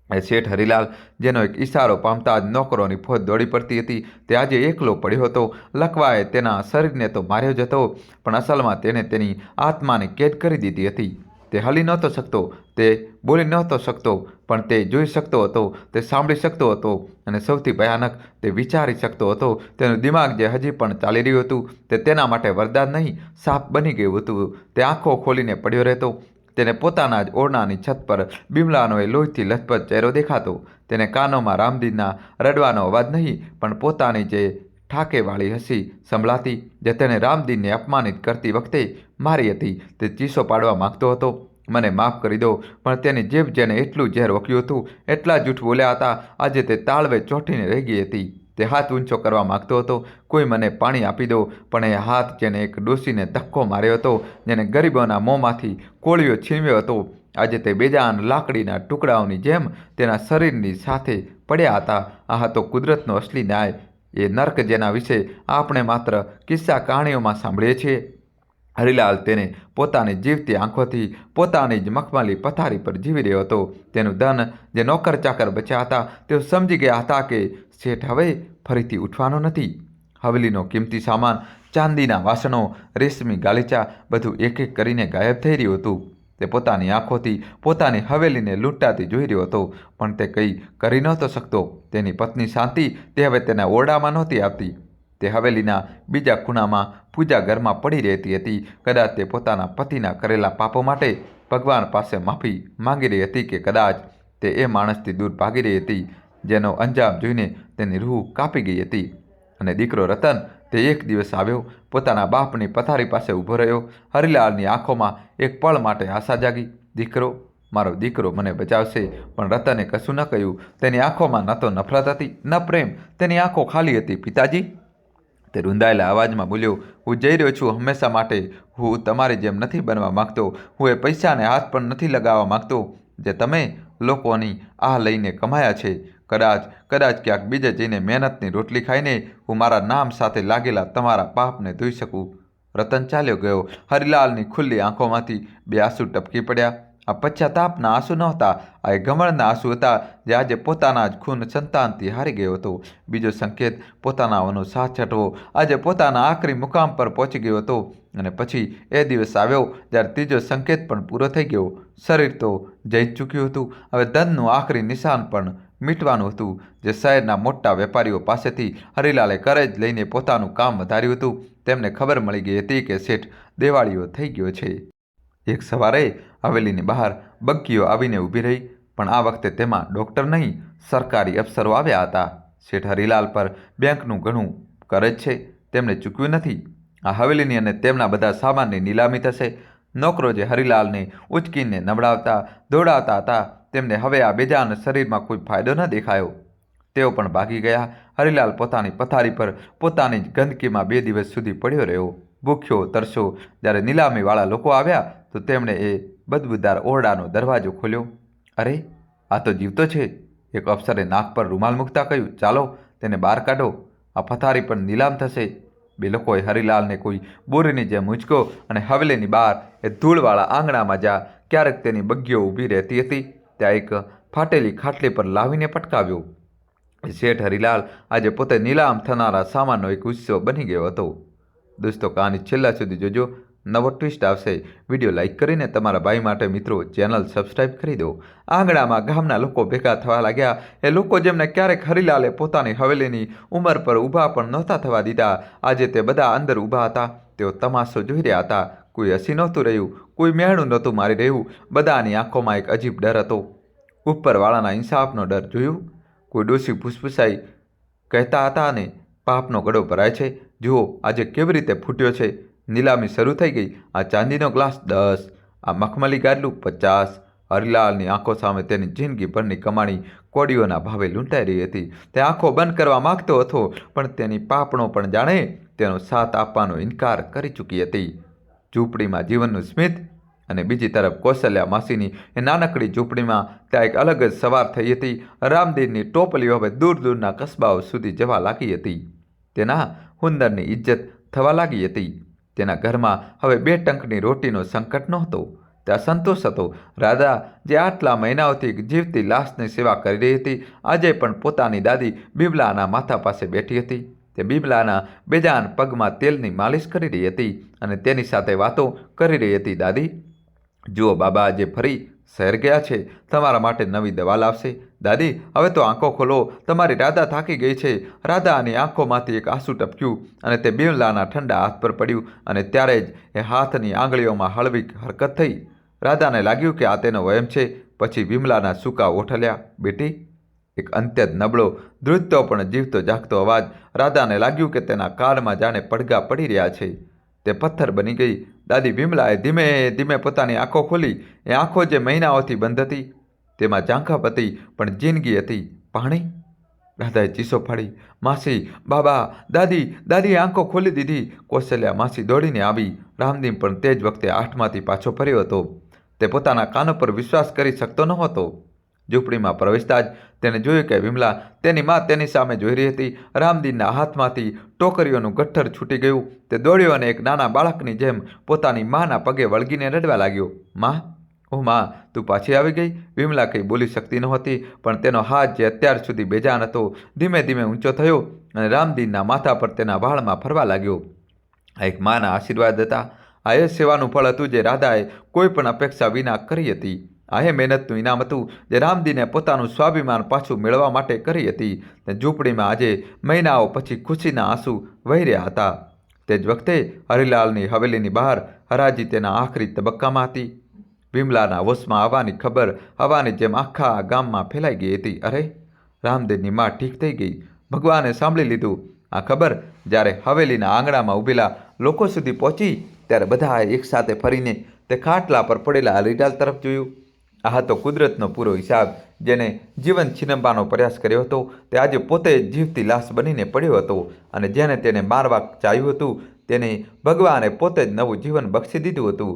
એ શેઠ હરિલાલ જેનો એક ઈશારો પામતા જ નોકરોની ફોજ દોડી પડતી હતી, તે આજે એકલો પડ્યો હતો. લકવાએ તેના શરીરને તો માર્યો જ હતો, પણ અસલમાં તેણે તેની આત્માને કેદ કરી દીધી હતી. તે હલી નહોતો શકતો, તે બોલી નહોતો શકતો, પણ તે જોઈ શકતો હતો, તે સાંભળી શકતો હતો, અને સૌથી ભયાનક તે વિચારી શકતો હતો. તેનું દિમાગ જે હજી પણ ચાલી રહ્યું હતું તે તેના માટે વરદાન નહીં, શાપ બની ગયું હતું. તે આંખો ખોલીને પડ્યો રહેતો. તેને પોતાના જ ઓરડાની છત પર બિમલાનો એ લોહીથી લથપથ ચહેરો દેખાતો. તેને કાનોમાં રામદીનના રડવાનો અવાજ નહીં, પણ પોતાની જે ઠાકેવાળી હસી સંભળાતી, જે તેણે રામદીનને અપમાનિત કરતી વખતે મારી હતી. તે ચીસો પાડવા માગતો હતો, મને માફ કરી દો, પણ તેની જીભ જેને એટલું ઝેર વક્યું હતું, એટલા જૂઠ બોલ્યા હતા, આજે તે તાળવે ચોંટીને રહી ગઈ હતી. તે હાથ ઊંચો કરવા માગતો હતો, કોઈ મને પાણી આપી દો, પણ એ હાથ જેને એક ડોશીને ધક્કો માર્યો હતો, જેને ગરીબોના મોંમાંથી કોળિયો છીનવ્યો હતો, આજે તે બેજાન લાકડીના ટુકડાઓની જેમ તેના શરીરની સાથે પડ્યા હતા. આ હતો કુદરતનો અસલી ન્યાય. એ નર્ક જેના વિશે આપણે માત્ર કિસ્સા કહાણીઓમાં સાંભળીએ છીએ. હરિલાલ તેને પોતાની જીવતી આંખોથી પોતાની જ મખમલી પથારી પર જીવી રહ્યો હતો. તેનું ધન જે નોકર ચાકર બચ્યા હતા તેઓ સમજી ગયા હતા કે શેઠ હવે ફરીથી ઉઠવાનો નથી. હવેલીનો કિંમતી સામાન, ચાંદીના વાસણો, રેશમી ગાલીચા બધું એક એક કરીને ગાયબ થઈ રહ્યું હતું. તે પોતાની આંખોથી પોતાની હવેલીને લૂંટાતી જોઈ રહ્યો હતો, પણ તે કંઈ કરી નહોતો શકતો. તેની પત્ની શાંતિ તે હવે તેના ઓરડામાં નહોતી આવતી. તે હવેલીના બીજા ખૂણામાં પૂજા ઘરમાં પડી રહેતી હતી. કદાચ તે પોતાના પતિના કરેલા પાપો માટે ભગવાન પાસે માફી માંગી રહી હતી, કે કદાચ તે એ માણસથી દૂર ભાગી રહી હતી જેનો અંજામ જોઈને તેની રૂહ કાપી ગઈ હતી. અને દીકરો રતન તે એક દિવસ આવ્યો, પોતાના બાપની પથારી પાસે ઊભો રહ્યો. હરિલાલની આંખોમાં એક પળ માટે આશા જાગી. દીકરો, મારો દીકરો મને બચાવશે. પણ રતને કશું ન કહ્યું. તેની આંખોમાં ન તો નફરત હતી, ન પ્રેમ. તેની આંખો ખાલી હતી. પિતાજી, તે રૂંધાયેલા અવાજમાં બોલ્યો, હું જઈ રહ્યો છું હંમેશા માટે. હું તમારી જેમ નથી બનવા માગતો. હું એ પૈસાને હાથ પણ નથી લગાવવા માગતો જે તમે લોકોની આહ લઈને કમાયા છે. કદાચ ક્યાંક બીજે જઈને મહેનતની રોટલી ખાઈને હું મારા નામ સાથે લાગેલા તમારા પાપને ધોઈ શકું. રતન ચાલ્યો ગયો. હરિલાલની ખુલ્લી આંખોમાંથી બે આંસુ ટપકી પડ્યા. આ પશ્ચાતાપના આંસુ નહોતા, આ ગમણના આંસુ હતા, જે આજે પોતાના જ ખૂન સંતાનથી હારી ગયો હતો. બીજો સંકેત પોતાનાઓનો સાથ છટવો આજે પોતાના આખરી મુકામ પર પહોંચી ગયો હતો. અને પછી એ દિવસ આવ્યો જ્યારે ત્રીજો સંકેત પણ પૂરો થઈ ગયો. શરીર તો જઈ જ ચૂક્યું હતું, હવે ધનનું આખરી નિશાન પણ મીટવાનું હતું. જે શહેરના મોટા વેપારીઓ પાસેથી હરિલાલે કરે જ લઈને પોતાનું કામ વધાર્યું હતું, તેમને ખબર મળી ગઈ હતી કે શેઠ દેવાળીઓ થઈ ગયો છે. એક સવારે હવેલીની બહાર બગ્ગીઓ આવીને ઊભી રહી, પણ આ વખતે તેમાં ડૉક્ટર નહીં, સરકારી અફસરો આવ્યા હતા. શેઠ હરિલાલ પર બેંકનું ઘણું કરજ છે, તેમણે ચૂકવ્યું નથી. આ હવેલીની અને તેમના બધા સામાનની નીલામી થશે. નોકરો જે હરિલાલને ઉચકીને નબળાવતા દોડાવતા હતા, તેમને હવે આ બેજાન શરીરમાં કોઈ ફાયદો ન દેખાયો. તેઓ પણ ભાગી ગયા. હરિલાલ પોતાની પથારી પર પોતાની જ ગંદકીમાં 2 દિવસ સુધી પડ્યો રહ્યો, ભૂખ્યો તરસ્યો. જ્યારે નીલામીવાળા લોકો આવ્યા તો તેમણે એ બદબૂદાર ઓરડાનો દરવાજો ખોલ્યો. અરે, આ તો જીવતો છે! એક અફસરે નાક પર રૂમાલ મૂકતા કહ્યું, ચાલો તેને બહાર કાઢો, આ પથારી પર નીલામ થશે. 2 લોકોએ હરિલાલને કોઈ બોરીની જેમ ઉંચકો અને હવેલીની બહાર એ ધૂળવાળા આંગણામાં જ્યાં ક્યારેક તેની બગ્ગીઓ ઊભી રહેતી હતી, ત્યાં એક ફાટેલી ખાટલી પર લાવીને પટકાવ્યો. શેઠ હરિલાલ આજે પોતે નીલામ થનારા સામાનનો એક ઉત્સવ બની ગયો હતો. દોસ્તો, કહાની છેલ્લા સુધી જોજો, નવો ટ્વિસ્ટ આવશે. વિડીયો લાઇક કરીને તમારા ભાઈ માટે મિત્રો ચેનલ સબસ્ક્રાઈબ કરી દો. આંગણામાં ગામના લોકો ભેગા થવા લાગ્યા. એ લોકો જેમને ક્યારેક હરિલાલે પોતાની હવેલીની ઉંમર પર ઊભા પણ નહોતા થવા દીધા, આજે તે બધા અંદર ઊભા હતા. તેઓ તમાશો જોઈ રહ્યા હતા. કોઈ હસી નહોતું રહ્યું, કોઈ મહેણું નહોતું મારી રહ્યું. બધાની આંખોમાં એક અજીબ ડર હતો. ઉપરવાળાના ઇન્સાફનો ડર. જોયું? કોઈ ડોશી ફૂસફૂસાઈ કહેતા હતા ને, પાપનો ગળો ભરાય છે. જુઓ આજે કેવી રીતે ફૂટ્યો છે. નીલામી શરૂ થઈ ગઈ. આ ચાંદીનો ગ્લાસ 10, આ મખમલી ગાડલું 50. હરિલાલની આંખો સામે તેની જિંદગીભરની કમાણી કોડીઓના ભાવે લૂંટાઈ રહી હતી. તે આંખો બંધ કરવા માગતો હતો, પણ તેની પાપણો પણ જાણે તેનો સાથ આપવાનો ઇનકાર કરી ચૂકી હતી. ઝૂંપડીમાં જીવનનું સ્મિત, અને બીજી તરફ કૌશલ્યા માસીની એ નાનકડી ઝૂંપડીમાં ત્યાં એક અલગ જ સવાર થઈ હતી. રામદીનની ટોપલીઓ હવે દૂર દૂરના કસ્બાઓ સુધી જવા લાગી હતી. તેના હુંદરની ઇજ્જત થવા લાગી હતી. તેના ઘરમાં હવે 2 ટંકની રોટીનો સંકટ નહોતો. ત્યાં સંતોષ હતો. રાધા, જે આટલા મહિનાઓથી એક જીવતી લાશની સેવા કરી રહી હતી, આજે પણ પોતાની દાદી બિમલાના માથા પાસે બેઠી હતી. તે બિમલાના બેજાન પગમાં તેલની માલિશ કરી રહી હતી અને તેની સાથે વાતો કરી રહી હતી. દાદી, જુઓ, બાબા આજે ફરી શહેર ગયા છે, તમારા માટે નવી દવા લાવશે. દાદી, હવે તો આંખો ખોલો, તમારી રાધા થાકી ગઈ છે. રાધાની આંખોમાંથી એક આંસુ ટપક્યું અને તે બિમલાના ઠંડા હાથ પર પડ્યું, અને ત્યારે જ એ હાથની આંગળીઓમાં હળવી હરકત થઈ. રાધાને લાગ્યું કે આ તેનો વહેમ છે. પછી બિમલાના સૂકા ઓઠલ્યા. બેટી, એક અત્યંત નબળો, ધ્રુજતો પણ જીવતો જાગતો અવાજ. રાધાને લાગ્યું કે તેના કાનમાં જાણે પડઘા પડી રહ્યા છે. તે પથ્થર બની ગઈ. દાદી બિમલાએ ધીમે ધીમે પોતાની આંખો ખોલી. એ આંખો જે મહિનાઓથી બંધ હતી, તેમાં ઝાંખપ હતી, પણ જિંદગી હતી. પાણી? રાધાએ ચીસો પાડી. માસી, બાબા, દાદી, દાદીએ આંખો ખોલી દીધી. કૌશલ્યા માસી દોડીને આવી. રામદીન પણ તે જ વખતે આઠમાંથી પાછો ફર્યો હતો. તે પોતાના કાનો પર વિશ્વાસ કરી શકતો નહોતો. ઝૂંપડીમાં પ્રવેશતા જ તેને જોયું કે વિમલા તેની માં તેની સામે જોઈ રહી હતી. રામદીનના હાથમાંથી ટોકરીઓનું ગઠ્ઠર છૂટી ગયું. તે દોડ્યો અને એક નાના બાળકની જેમ પોતાની માના પગે વળગીને રડવા લાગ્યો. માં, ઓહ માં, તું પાછી આવી ગઈ? વિમલા કંઈ બોલી શકતી નહોતી, પણ તેનો હાથ જે અત્યાર સુધી બેજાન હતો, ધીમે ધીમે ઊંચો થયો અને રામદીનના માથા પર તેના વાળમાં ફરવા લાગ્યો. આ એક માના આશીર્વાદ હતા. આ એ સેવાનું ફળ હતું જે રાધાએ કોઈ પણ અપેક્ષા વિના કરી હતી. આ એ મહેનતનું ઇનામ હતું જે રામદીને પોતાનું સ્વાભિમાન પાછું મેળવવા માટે કરી હતી. તે ઝૂંપડીમાં આજે મહિનાઓ પછી ખુશીના આંસુ વહી રહ્યા હતા. તે જ વખતે હરિલાલની હવેલીની બહાર હરાજી તેના આખરી તબક્કામાં હતી. વિમલાના હોશમાં આવવાની ખબર હવાની જેમ આખા ગામમાં ફેલાઈ ગઈ હતી. અરે, રામદીનની માં ઠીક થઈ ગઈ. ભગવાને સાંભળી લીધું. આ ખબર જ્યારે હવેલીના આંગણામાં ઊભેલા લોકો સુધી પહોંચી, ત્યારે બધાએ એકસાથે ફરીને તે ખાટલા પર પડેલા હરિલાલ તરફ જોયું. આ હતો કુદરતનો પૂરો હિસાબ. જેને જીવન છીનવવાનો પ્રયાસ કર્યો હતો, તે આજે પોતે જીવતી લાશ બનીને પડ્યો હતો, અને જેને તેને મારવા ચાહ્યું હતું, તેને ભગવાને પોતે જ નવું જીવન બક્ષી દીધું હતું.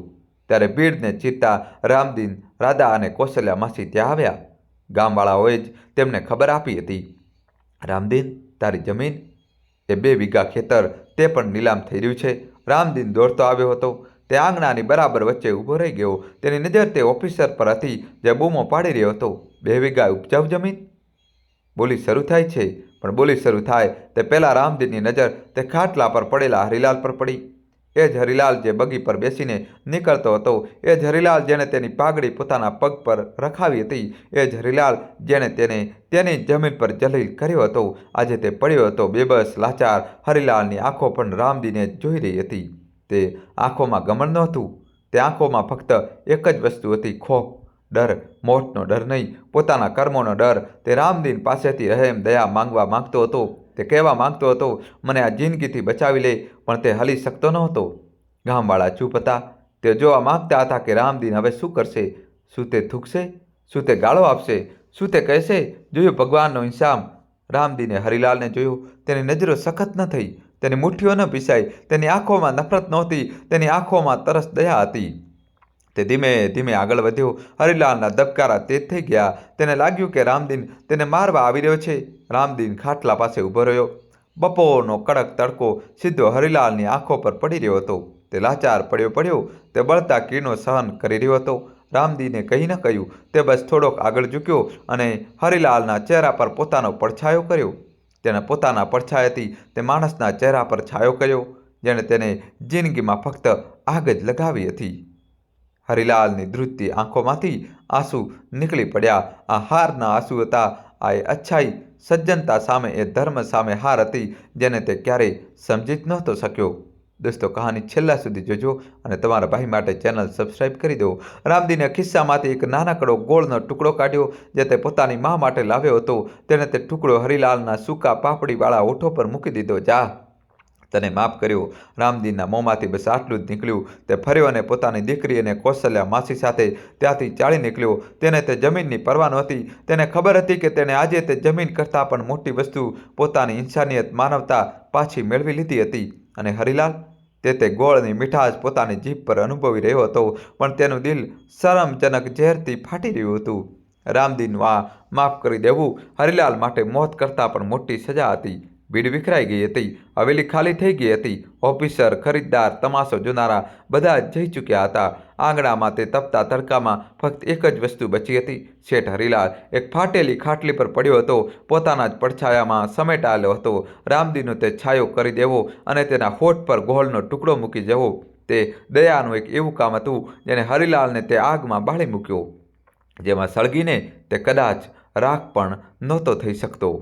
ત્યારે ભીડને ચીરતા રામદીન, રાધા અને કૌશલ્યા માસી ત્યાં આવ્યા. ગામવાળાઓએ જ તેમને ખબર આપી હતી. રામદીન, તારી જમીન, એ 2 વીઘા ખેતર, તે પણ નીલામ થઈ રહ્યું છે. રામદીન દોડતો આવ્યો હતો. તે આંગણાની બરાબર વચ્ચે ઊભો રહી ગયો. તેની નજર તે ઓફિસર પર હતી જે બૂમો પાડી રહ્યો હતો. 2 વીઘા ઉપજાઉ જમીન? બોલી શરૂ થાય છે, પણ બોલી શરૂ થાય તે પહેલાં રામદીનની નજર તે ખાટલા પર પડેલા હરિલાલ પર પડી. એ જ હરિલાલ જે બગી પર બેસીને નીકળતો હતો, એ જ હરિલાલ જેણે તેની પાઘડી પોતાના પગ પર રખાવી હતી, એ જ હરિલાલ જેણે તેને તેની જમીન પર જલીલ કર્યો હતો. આજે તે પડ્યો હતો બેબસ, લાચાર. હરિલાલની આંખો પણ રામદીને જોઈ રહી હતી. તે આંખોમાં ગમન નહોતું, તે આંખોમાં ફક્ત એક જ વસ્તુ હતી: ખોફ, ડર. મોતનો ડર નહીં, પોતાના કર્મોનો ડર. તે રામદીન પાસેથી રહેમ દયા માંગવા માંગતો હતો. તે કહેવા માંગતો હતો, મને આ જિંદગીથી બચાવી લે, પણ તે હલી શકતો નહોતો. ગામવાળા ચૂપ હતા. તે જોવા માંગતા હતા કે રામદીન હવે શું કરશે. શું તે થૂકશે? શું તે ગાળો આપશે? શું તે કહેશે, જોયું ભગવાનનો ઇન્સામ? રામદીને હરિલાલને જોયો. તેની નજરો સખત ન થઈ, તેની મુઠ્ઠીઓ ન પીસાઈ, તેની આંખોમાં નફરત નહોતી, તેની આંખોમાં તરસ દયા હતી. તે ધીમે ધીમે આગળ વધ્યો. હરિલાલના ધબકારા તેજ થઈ ગયા. તેને લાગ્યું કે રામદીન તેને મારવા આવી રહ્યો છે. રામદીન ખાટલા પાસે ઊભો રહ્યો. બપોરનો કડક તડકો સીધો હરિલાલની આંખો પર પડી રહ્યો હતો. તે લાચાર પડ્યો. તે બળતા કિરણો સહન કરી રહ્યો હતો. રામદીને કંઈ ન કહ્યું. તે બસ થોડોક આગળ ઝૂક્યો અને હરિલાલના ચહેરા પર પોતાનો પડછાયો કર્યો. તેના પોતાના પડછાયાથી તે માણસના ચહેરા પર છાયો કર્યો, જેણે તેને જિંદગીમાં ફક્ત આગ જ લગાવી હતી. હરિલાલની ધ્રુજતી આંખોમાંથી આંસુ નીકળી પડ્યા. આ હારના આંસુ હતા. આ એ અચ્છાઈ, સજ્જનતા સામે, એ ધર્મ સામે હાર હતી, જેને તે ક્યારેય સમજી જ નહોતો શક્યો. દોસ્તો, કહાની છેલ્લા સુધી જોજો અને તમારા ભાઈ માટે ચેનલ સબસ્ક્રાઈબ કરી દો. રામદીને ખિસ્સામાંથી એક નાનકડો ગોળનો ટુકડો કાઢ્યો, જે તે પોતાની મા માટે લાવ્યો હતો. તેણે તે ટુકડો હરિલાલના સૂકા પાપડીવાળા ઓઠો પર મૂકી દીધો. જા, તને માફ કર્યો. રામદીનના મોંમાંથી બસ આટલું જ નીકળ્યું. તે ફર્યો અને પોતાની દીકરી અને કૌશલ્યા માસી સાથે ત્યાંથી ચાલી નીકળ્યો. તેને તે જમીનની પરવા નહોતી. તેને ખબર હતી કે તેણે આજે તે જમીન કરતાં પણ મોટી વસ્તુ, પોતાની ઇન્સાનિયત, માનવતા પાછી મેળવી લીધી હતી. અને હરિલાલ, તે ગોળની મીઠાશ પોતાની જીભ પર અનુભવી રહ્યો હતો, પણ તેનું દિલ શરમજનક ઝેરથી ફાટી રહ્યું હતું. રામદીનનું આ માફ કરી દેવું હરિલાલ માટે મોત કરતાં પણ મોટી સજા હતી. ભીડ વિખરાઈ ગઈ હતી. હવેલી ખાલી થઈ ગઈ હતી. ઓફિસર, ખરીદદાર, તમાશો જોનારા બધા જ જઈ ચૂક્યા હતા. આંગણામાં તે તપતા તડકામાં ફક્ત એક જ વસ્તુ બચી હતી: શેઠ હરિલાલ એક ફાટેલી ખાટલી પર પડ્યો હતો, પોતાના જ પડછાયામાં સમેટાયેલો હતો. રામદીનનો તે છાયો કરી દેવો અને તેના હોઠ પર ગોળનો ટુકડો મૂકી જવો, તે દયાનું એક એવું કામ હતું જેને હરિલાલને તે આગમાં બાળી મૂક્યો, જેમાં સળગીને તે કદાચ રાખ પણ નહોતો થઈ શકતો.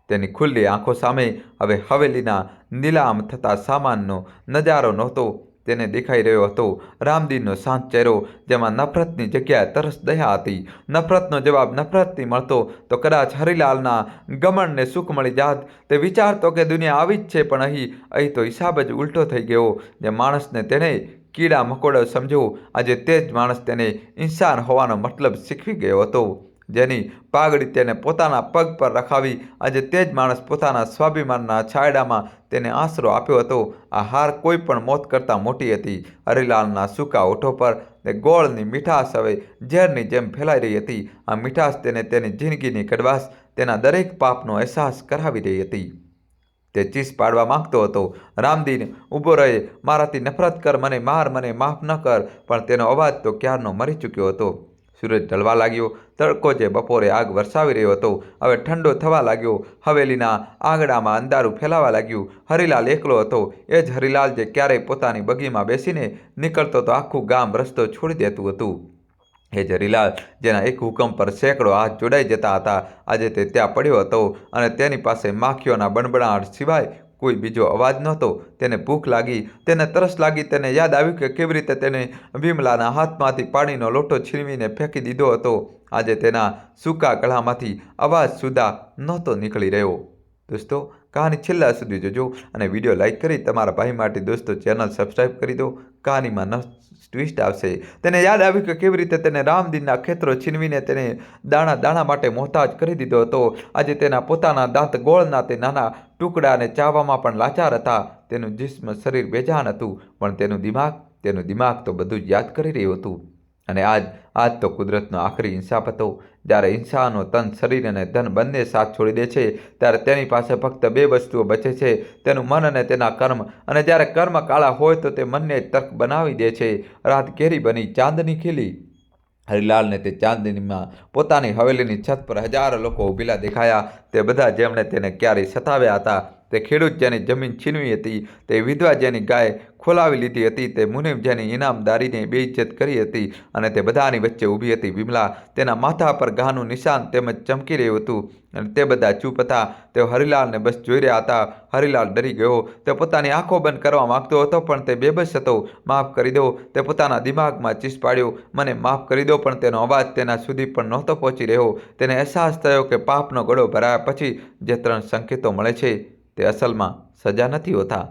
તેની ખુલ્લી આંખો સામે હવે હવેલીના નીલામ થતા સામાનનો નજારો નહોતો. તેને દેખાઈ રહ્યો હતો રામદીનનો શાંત ચહેરો, જેમાં નફરતની જગ્યાએ તરસ દયા હતી. નફરતનો જવાબ નફરતથી મળતો તો કદાચ હરિલાલના ગમનને સુખ મળી જાત. તે વિચારતો કે દુનિયા આવી જ છે, પણ અહીં તો હિસાબ જ ઉલટો થઈ ગયો. જે માણસને તેણે કીડા મકોડો સમજ્યો, આજે તે જ માણસ તેને ઇન્સાન હોવાનો મતલબ શીખવી ગયો હતો. જેની પાઘડી તેને પોતાના પગ પર રખાવી, આજે તે જ માણસ પોતાના સ્વાભિમાનના છાંયડામાં તેને આશરો આપ્યો હતો. આ હાર કોઈ પણ મોત કરતાં મોટી હતી. હરિલાલના સૂકા ઓઠો પર તે ગોળની મીઠાશ હવે ઝેરની જેમ ફેલાઈ રહી હતી. આ મીઠાશ તેને તેની જિંદગીની કડવાશ, તેના દરેક પાપનો અહેસાસ કરાવી રહી હતી. તે ચીસ પાડવા માંગતો હતો: રામદીન, ઊભો રહે, મારાથી નફરત કર, મને માર, મને માફ ન કર. પણ તેનો અવાજ તો ક્યારનો મરી ચૂક્યો હતો. સૂરજ ઢળવા લાગ્યો. તડકો જે બપોરે આગ વરસાવી રહ્યો હતો, હવે ઠંડો થવા લાગ્યો. હવેલીના આંગણામાં અંધારું ફેલાવા લાગ્યું. હરિલાલ એકલો હતો. એ જ હરિલાલ જે ક્યારેય પોતાની બગીમાં બેસીને નીકળતો તો આખું ગામ રસ્તો છોડી દેતું હતું. એ જ હરિલાલ જેના એક હુકમ પર સેંકડો હાથ જોડાઈ જતા હતા. આજે તે ત્યાં પડ્યો હતો અને તેની પાસે માખીઓના બણબણાટ સિવાય કોઈ બીજો અવાજ નહોતો. તેને ભૂખ લાગી, તેને તરસ લાગી. તેને યાદ આવ્યું કે કેવી રીતે તેને વિમલાના હાથમાંથી પાણીનો લોટો છીનવીને ફેંકી દીધો હતો. આજે તેના સૂકા ગળામાંથી અવાજ સુદ્ધા નહોતો નીકળી રહ્યો. દોસ્તો, કહાની છેલ્લા સુધી જોજો અને વિડીયો લાઈક કરી તમારા ભાઈ માટે દોસ્તો ચેનલ સબસ્ક્રાઈબ કરી દો. કહાનીમાં ટ્વિસ્ટ આવશે. તેને યાદ આવ્યું કે કેવી રીતે તેને રામદીનના ખેતરો છીનવીને તેને દાણા દાણા માટે મોહતાજ કરી દીધો હતો. આજે તેના પોતાના દાંત ગોળના તે નાના ટુકડાને ચાવવામાં પણ લાચાર હતા. તેનું જિસ્મ, શરીર બેજાન હતું, પણ તેનું દિમાગ તો બધું જ યાદ કરી રહ્યું હતું. અને આજ તો કુદરતનો આખરી ઇન્સાફ હતો. જ્યારે ઇન્સાનનો તન, શરીર અને ધન બંને સાથ છોડી દે છે ત્યારે તેની પાસે ફક્ત બે વસ્તુઓ બચે છે, તેનું મન અને તેના કર્મ. અને જ્યારે કર્મ કાળા હોય તો તે મનને તર્ક બનાવી દે છે. રાત ઘેરી બની, ચાંદની ખીલી. હરિલાલને તે ચાંદનીમાં પોતાની હવેલીની છત પર હજારો લોકો ઊભેલા દેખાયા. તે બધા જેમણે તેને ક્યારેય સતાવ્યા હતા, તે ખેડૂત જેની જમીન છીનવી હતી, તે વિધવા જેની ગાય ખોલાવી લીધી હતી, તે મુનિમ જેની ઇનામદારીને બેઇજ્જત કરી હતી, અને તે બધાની વચ્ચે ઊભી હતી વિમલા. તેના માથા પર ઘાનું નિશાન તેમજ ચમકી રહ્યું હતું, અને તે બધા ચૂપ હતા. તેઓ હરિલાલને બસ જોઈ રહ્યા હતા. હરિલાલ ડરી ગયો. તે પોતાની આંખો બંધ કરવા માંગતો હતો, પણ તે બેબસ હતો. માફ કરી દો, તે પોતાના દિમાગમાં ચીસ પાડ્યો. મને માફ કરી દો, પણ તેનો અવાજ તેના સુધી પણ નહોતો પહોંચી રહ્યો. તેને અહેસાસ થયો કે પાપનો ગળો ભરાયા પછી જે 3 સંકેતો મળે છે તે અસલમાં સજા નથી હોતા.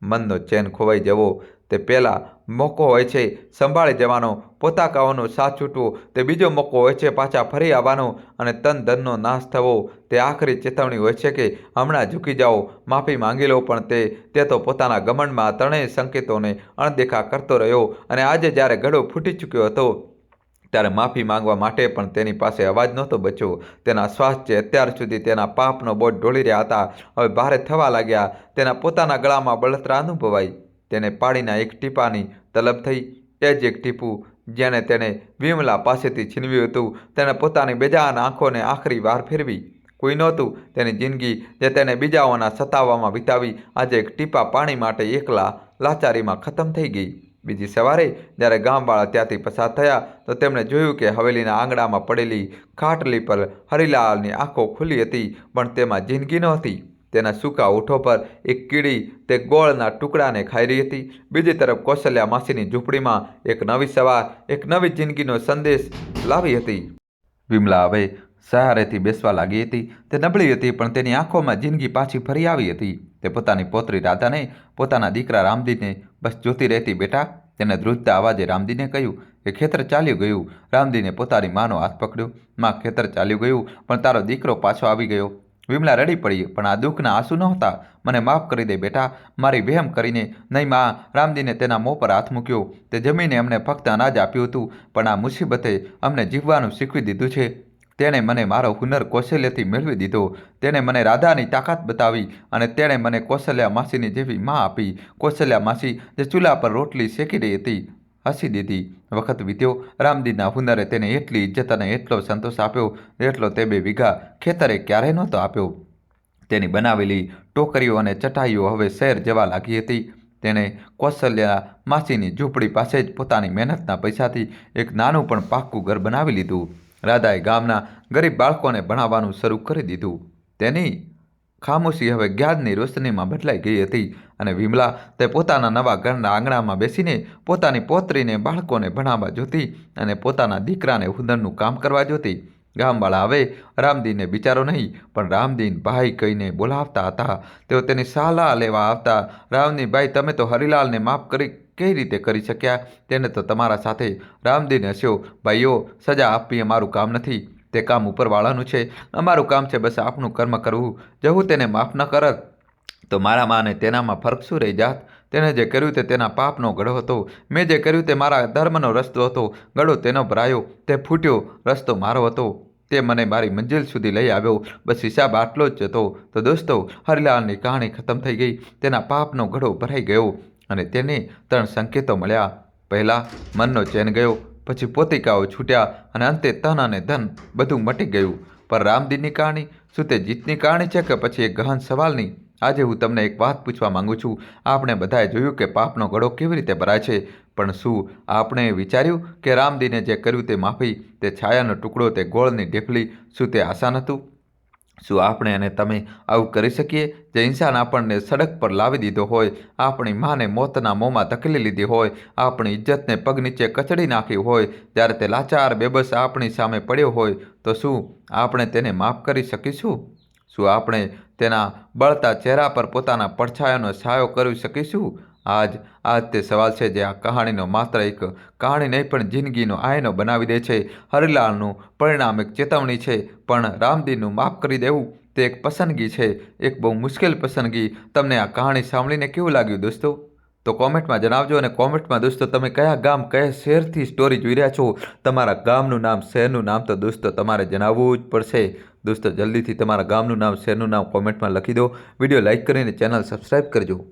મનનો ચેન ખોવાઈ જવો તે પહેલાં મોકો હોય છે સંભાળી જવાનો. પોતાકાઓનો સાથ છૂટવો તે બીજો મોકો હોય છે પાછા ફરી આવવાનો. અને તન ધનનો નાશ થવો તે આખરી ચેતવણી હોય છે કે હમણાં ઝૂકી જાઓ, માફી માંગી લો. પણ તે તો પોતાના ઘમંડમાં 3 સંકેતોને અણદેખા કરતો રહ્યો. અને આજે જ્યારે ગળો ફૂટી ચૂક્યો હતો ત્યારે માફી માંગવા માટે પણ તેની પાસે અવાજ નહોતો બચ્યો. તેના શ્વાસ જે અત્યાર સુધી તેના પાપનો બોજ ઢોળી રહ્યા હતા, હવે ભારે થવા લાગ્યા. તેના પોતાના ગળામાં બળતરા અનુભવાઈ. તેને પાણીના એક ટીપાની તલબ થઈ. એ જ એક ટીપું જેને તેણે વિમલા પાસેથી છીનવ્યું હતું. તેણે પોતાની બેજાન આંખોને આખરી વાર ફેરવી. કોઈ નહોતું. તેની જિંદગી જે તેણે બીજાઓના સતાવવામાં વિતાવી, આજે એક ટીપા પાણી માટે એકલા લાચારીમાં ખતમ થઈ ગઈ. બીજી સવારે જ્યારે ગામવાળા ત્યાંથી પસાર થયા તો તેમણે જોયું કે હવેલીના આંગણામાં પડેલી ખાટલી પર હરિલાલની આંખો ખુલ્લી હતી, પણ તેમાં જિંદગી નહોતી. તેના સૂકા ઓઠો પર એક કીડી તે ગોળના ટુકડાને ખાઈ રહી હતી. બીજી તરફ કૌશલ્યા માસીની ઝૂંપડીમાં એક નવી સવાર, એક નવી જિંદગીનો સંદેશ લાવી હતી. વિમલા હવે સહારેથી બેસવા લાગી હતી. તે નબળી હતી, પણ તેની આંખોમાં જિંદગી પાછી ફરી આવી હતી. તે પોતાની પોતરી રાધાને, પોતાના દીકરા રામદીને બસ જોતી રહેતી. બેટા, તેને ધ્રુજતા અવાજે રામદીને કહ્યું કે ખેતર ચાલ્યું ગયું. રામદીને પોતાની માનો હાથ પકડ્યો. માં, ખેતર ચાલ્યું ગયું, પણ તારો દીકરો પાછો આવી ગયો. વિમલા રડી પડી, પણ આ દુઃખના આંસુ નહોતા. મને માફ કરી દે બેટા, મારી વહેમ કરીને. નહીં માં. રામદીને તેના મોં પર હાથ મૂક્યો. તે જમીને અમને ફક્ત અનાજ આપ્યું હતું, પણ આ મુસીબતે અમને જીવવાનું શીખવી દીધું છે. તેણે મને મારો હુનર કૌશલ્યથી મેળવી દીધો. તેણે મને રાધાની તાકાત બતાવી, અને તેણે મને કૌશલ્યા માસીની જેવી માં આપી. કૌશલ્યા માસી જે ચૂલા પર રોટલી શેકી રહી હતી, હસી દીધી. વખત વીત્યો. રામદીના હુનરે તેને એટલી ઇજ્જત અને એટલો સંતોષ આપ્યો જેટલો તે 2 વીઘા ખેતરે ક્યારેય નહોતો આપ્યો. તેની બનાવેલી ટોકરીઓ અને ચટાઈઓ હવે શહેર જવા લાગી હતી. તેણે કૌશલ્યા માસીની ઝૂંપડી પાસે જ પોતાની મહેનતના પૈસાથી એક નાનું પણ પાક્કું ઘર બનાવી લીધું. રાધાએ ગામના ગરીબ બાળકોને ભણાવવાનું શરૂ કરી દીધું. તેની ખામોશી હવે જ્ઞાનની રોશનીમાં બદલાઈ ગઈ હતી. અને વિમલા તે પોતાના નવા ઘરના આંગણામાં બેસીને પોતાની પોતરીને બાળકોને ભણાવવા જોતી અને પોતાના દીકરાને હુનરનું કામ કરવા જોતી. ગામવાળા હવે રામદીનને બિચારો નહીં, પણ રામદીન ભાઈ કહીને બોલાવતા હતા. તેઓ તેની સલાહ લેવા આવતા. રામદીનભાઈ, તમે તો હરિલાલને માફ કઈ રીતે કરી શક્યા? તેને તો તમારા સાથે. રામદીન હસ્યો. ભાઈઓ, સજા આપવી અમારું કામ નથી, તે કામ ઉપરવાળાનું છે. અમારું કામ છે બસ આપણું કર્મ કરવું. જો હું તેને માફ ન કરત તો મારામાં અને તેનામાં ફરક શું રહી જાત? તેણે જે કર્યું તે તેના પાપનો ગળો હતો. મેં જે કર્યું તે મારા ધર્મનો રસ્તો હતો. ગળો તેનો ભરાયો, તે ફૂટ્યો. રસ્તો મારો હતો. તે મને મારી મંજિલ સુધી લઈ આવ્યો. બસ હિસાબ આટલો જ હતો. તો દોસ્તો, હરિલાલની કહાણી ખતમ થઈ ગઈ. તેના પાપનો ગળો ભરાઈ ગયો અને તેને 3 સંકેતો મળ્યા. પહેલાં મનનો ચેન ગયો, પછી પોતિકાઓ છૂટ્યા, અને અંતે તન અને ધન બધું મટી ગયું. પર રામદીનની કહાણી, શું તે જીતની કહાણી છે કે પછી એક ગહન સવાલની? આજે હું તમને એક વાત પૂછવા માંગુ છું. આપણે બધાએ જોયું કે પાપનો ગળો કેવી રીતે ભરાય છે, પણ શું આપણે વિચાર્યું કે રામદીને જે કર્યું તે માફી, તે છાયાનો ટુકડો, તે ગોળની ઢેફલી, શું તે આસાન હતું? શું આપણે અને તમે આવું કરી શકીએ? જે ઇન્સાન આપણને સડક પર લાવી દીધો હોય, આપણી માને મોતના મોંમાં ધકેલી લીધી હોય, આપણી ઇજ્જતને પગ નીચે કચડી નાખી હોય, જ્યારે તે લાચાર બેબસ આપણી સામે પડ્યો હોય, તો શું આપણે તેને માફ કરી શકીશું? શું આપણે તેના બળતા ચહેરા પર પોતાના પડછાયાનો છાયો કરી શકીશું? આજ તે સવાલ છે જે આ કહાણીનો માત્ર એક કહાણી નહીં, પણ જિંદગીનો આયનો બનાવી દે છે. હરિલાલનું પરિણામ એક ચેતવણી છે, પણ રામદીનનું માફ કરી દેવું તે એક પસંદગી છે, એક બહુ મુશ્કેલ પસંદગી. તમને આ કહાણી સાંભળીને કેવું લાગ્યું દોસ્તો? તો કોમેન્ટમાં જણાવજો અને કોમેન્ટમાં દોસ્તો તમે કયા ગામ કયા શહેરથી સ્ટોરી જોઈ રહ્યા છો તમારા ગામનું નામ શહેરનું નામ તો દોસ્તો તમારે જણાવવું જ પડશે દોસ્તો જલ્દીથી તમારા ગામનું નામ શહેરનું નામ કોમેન્ટમાં લખી દો વિડીયો લાઇક કરીને ચેનલ સબસ્ક્રાઈબ કરજો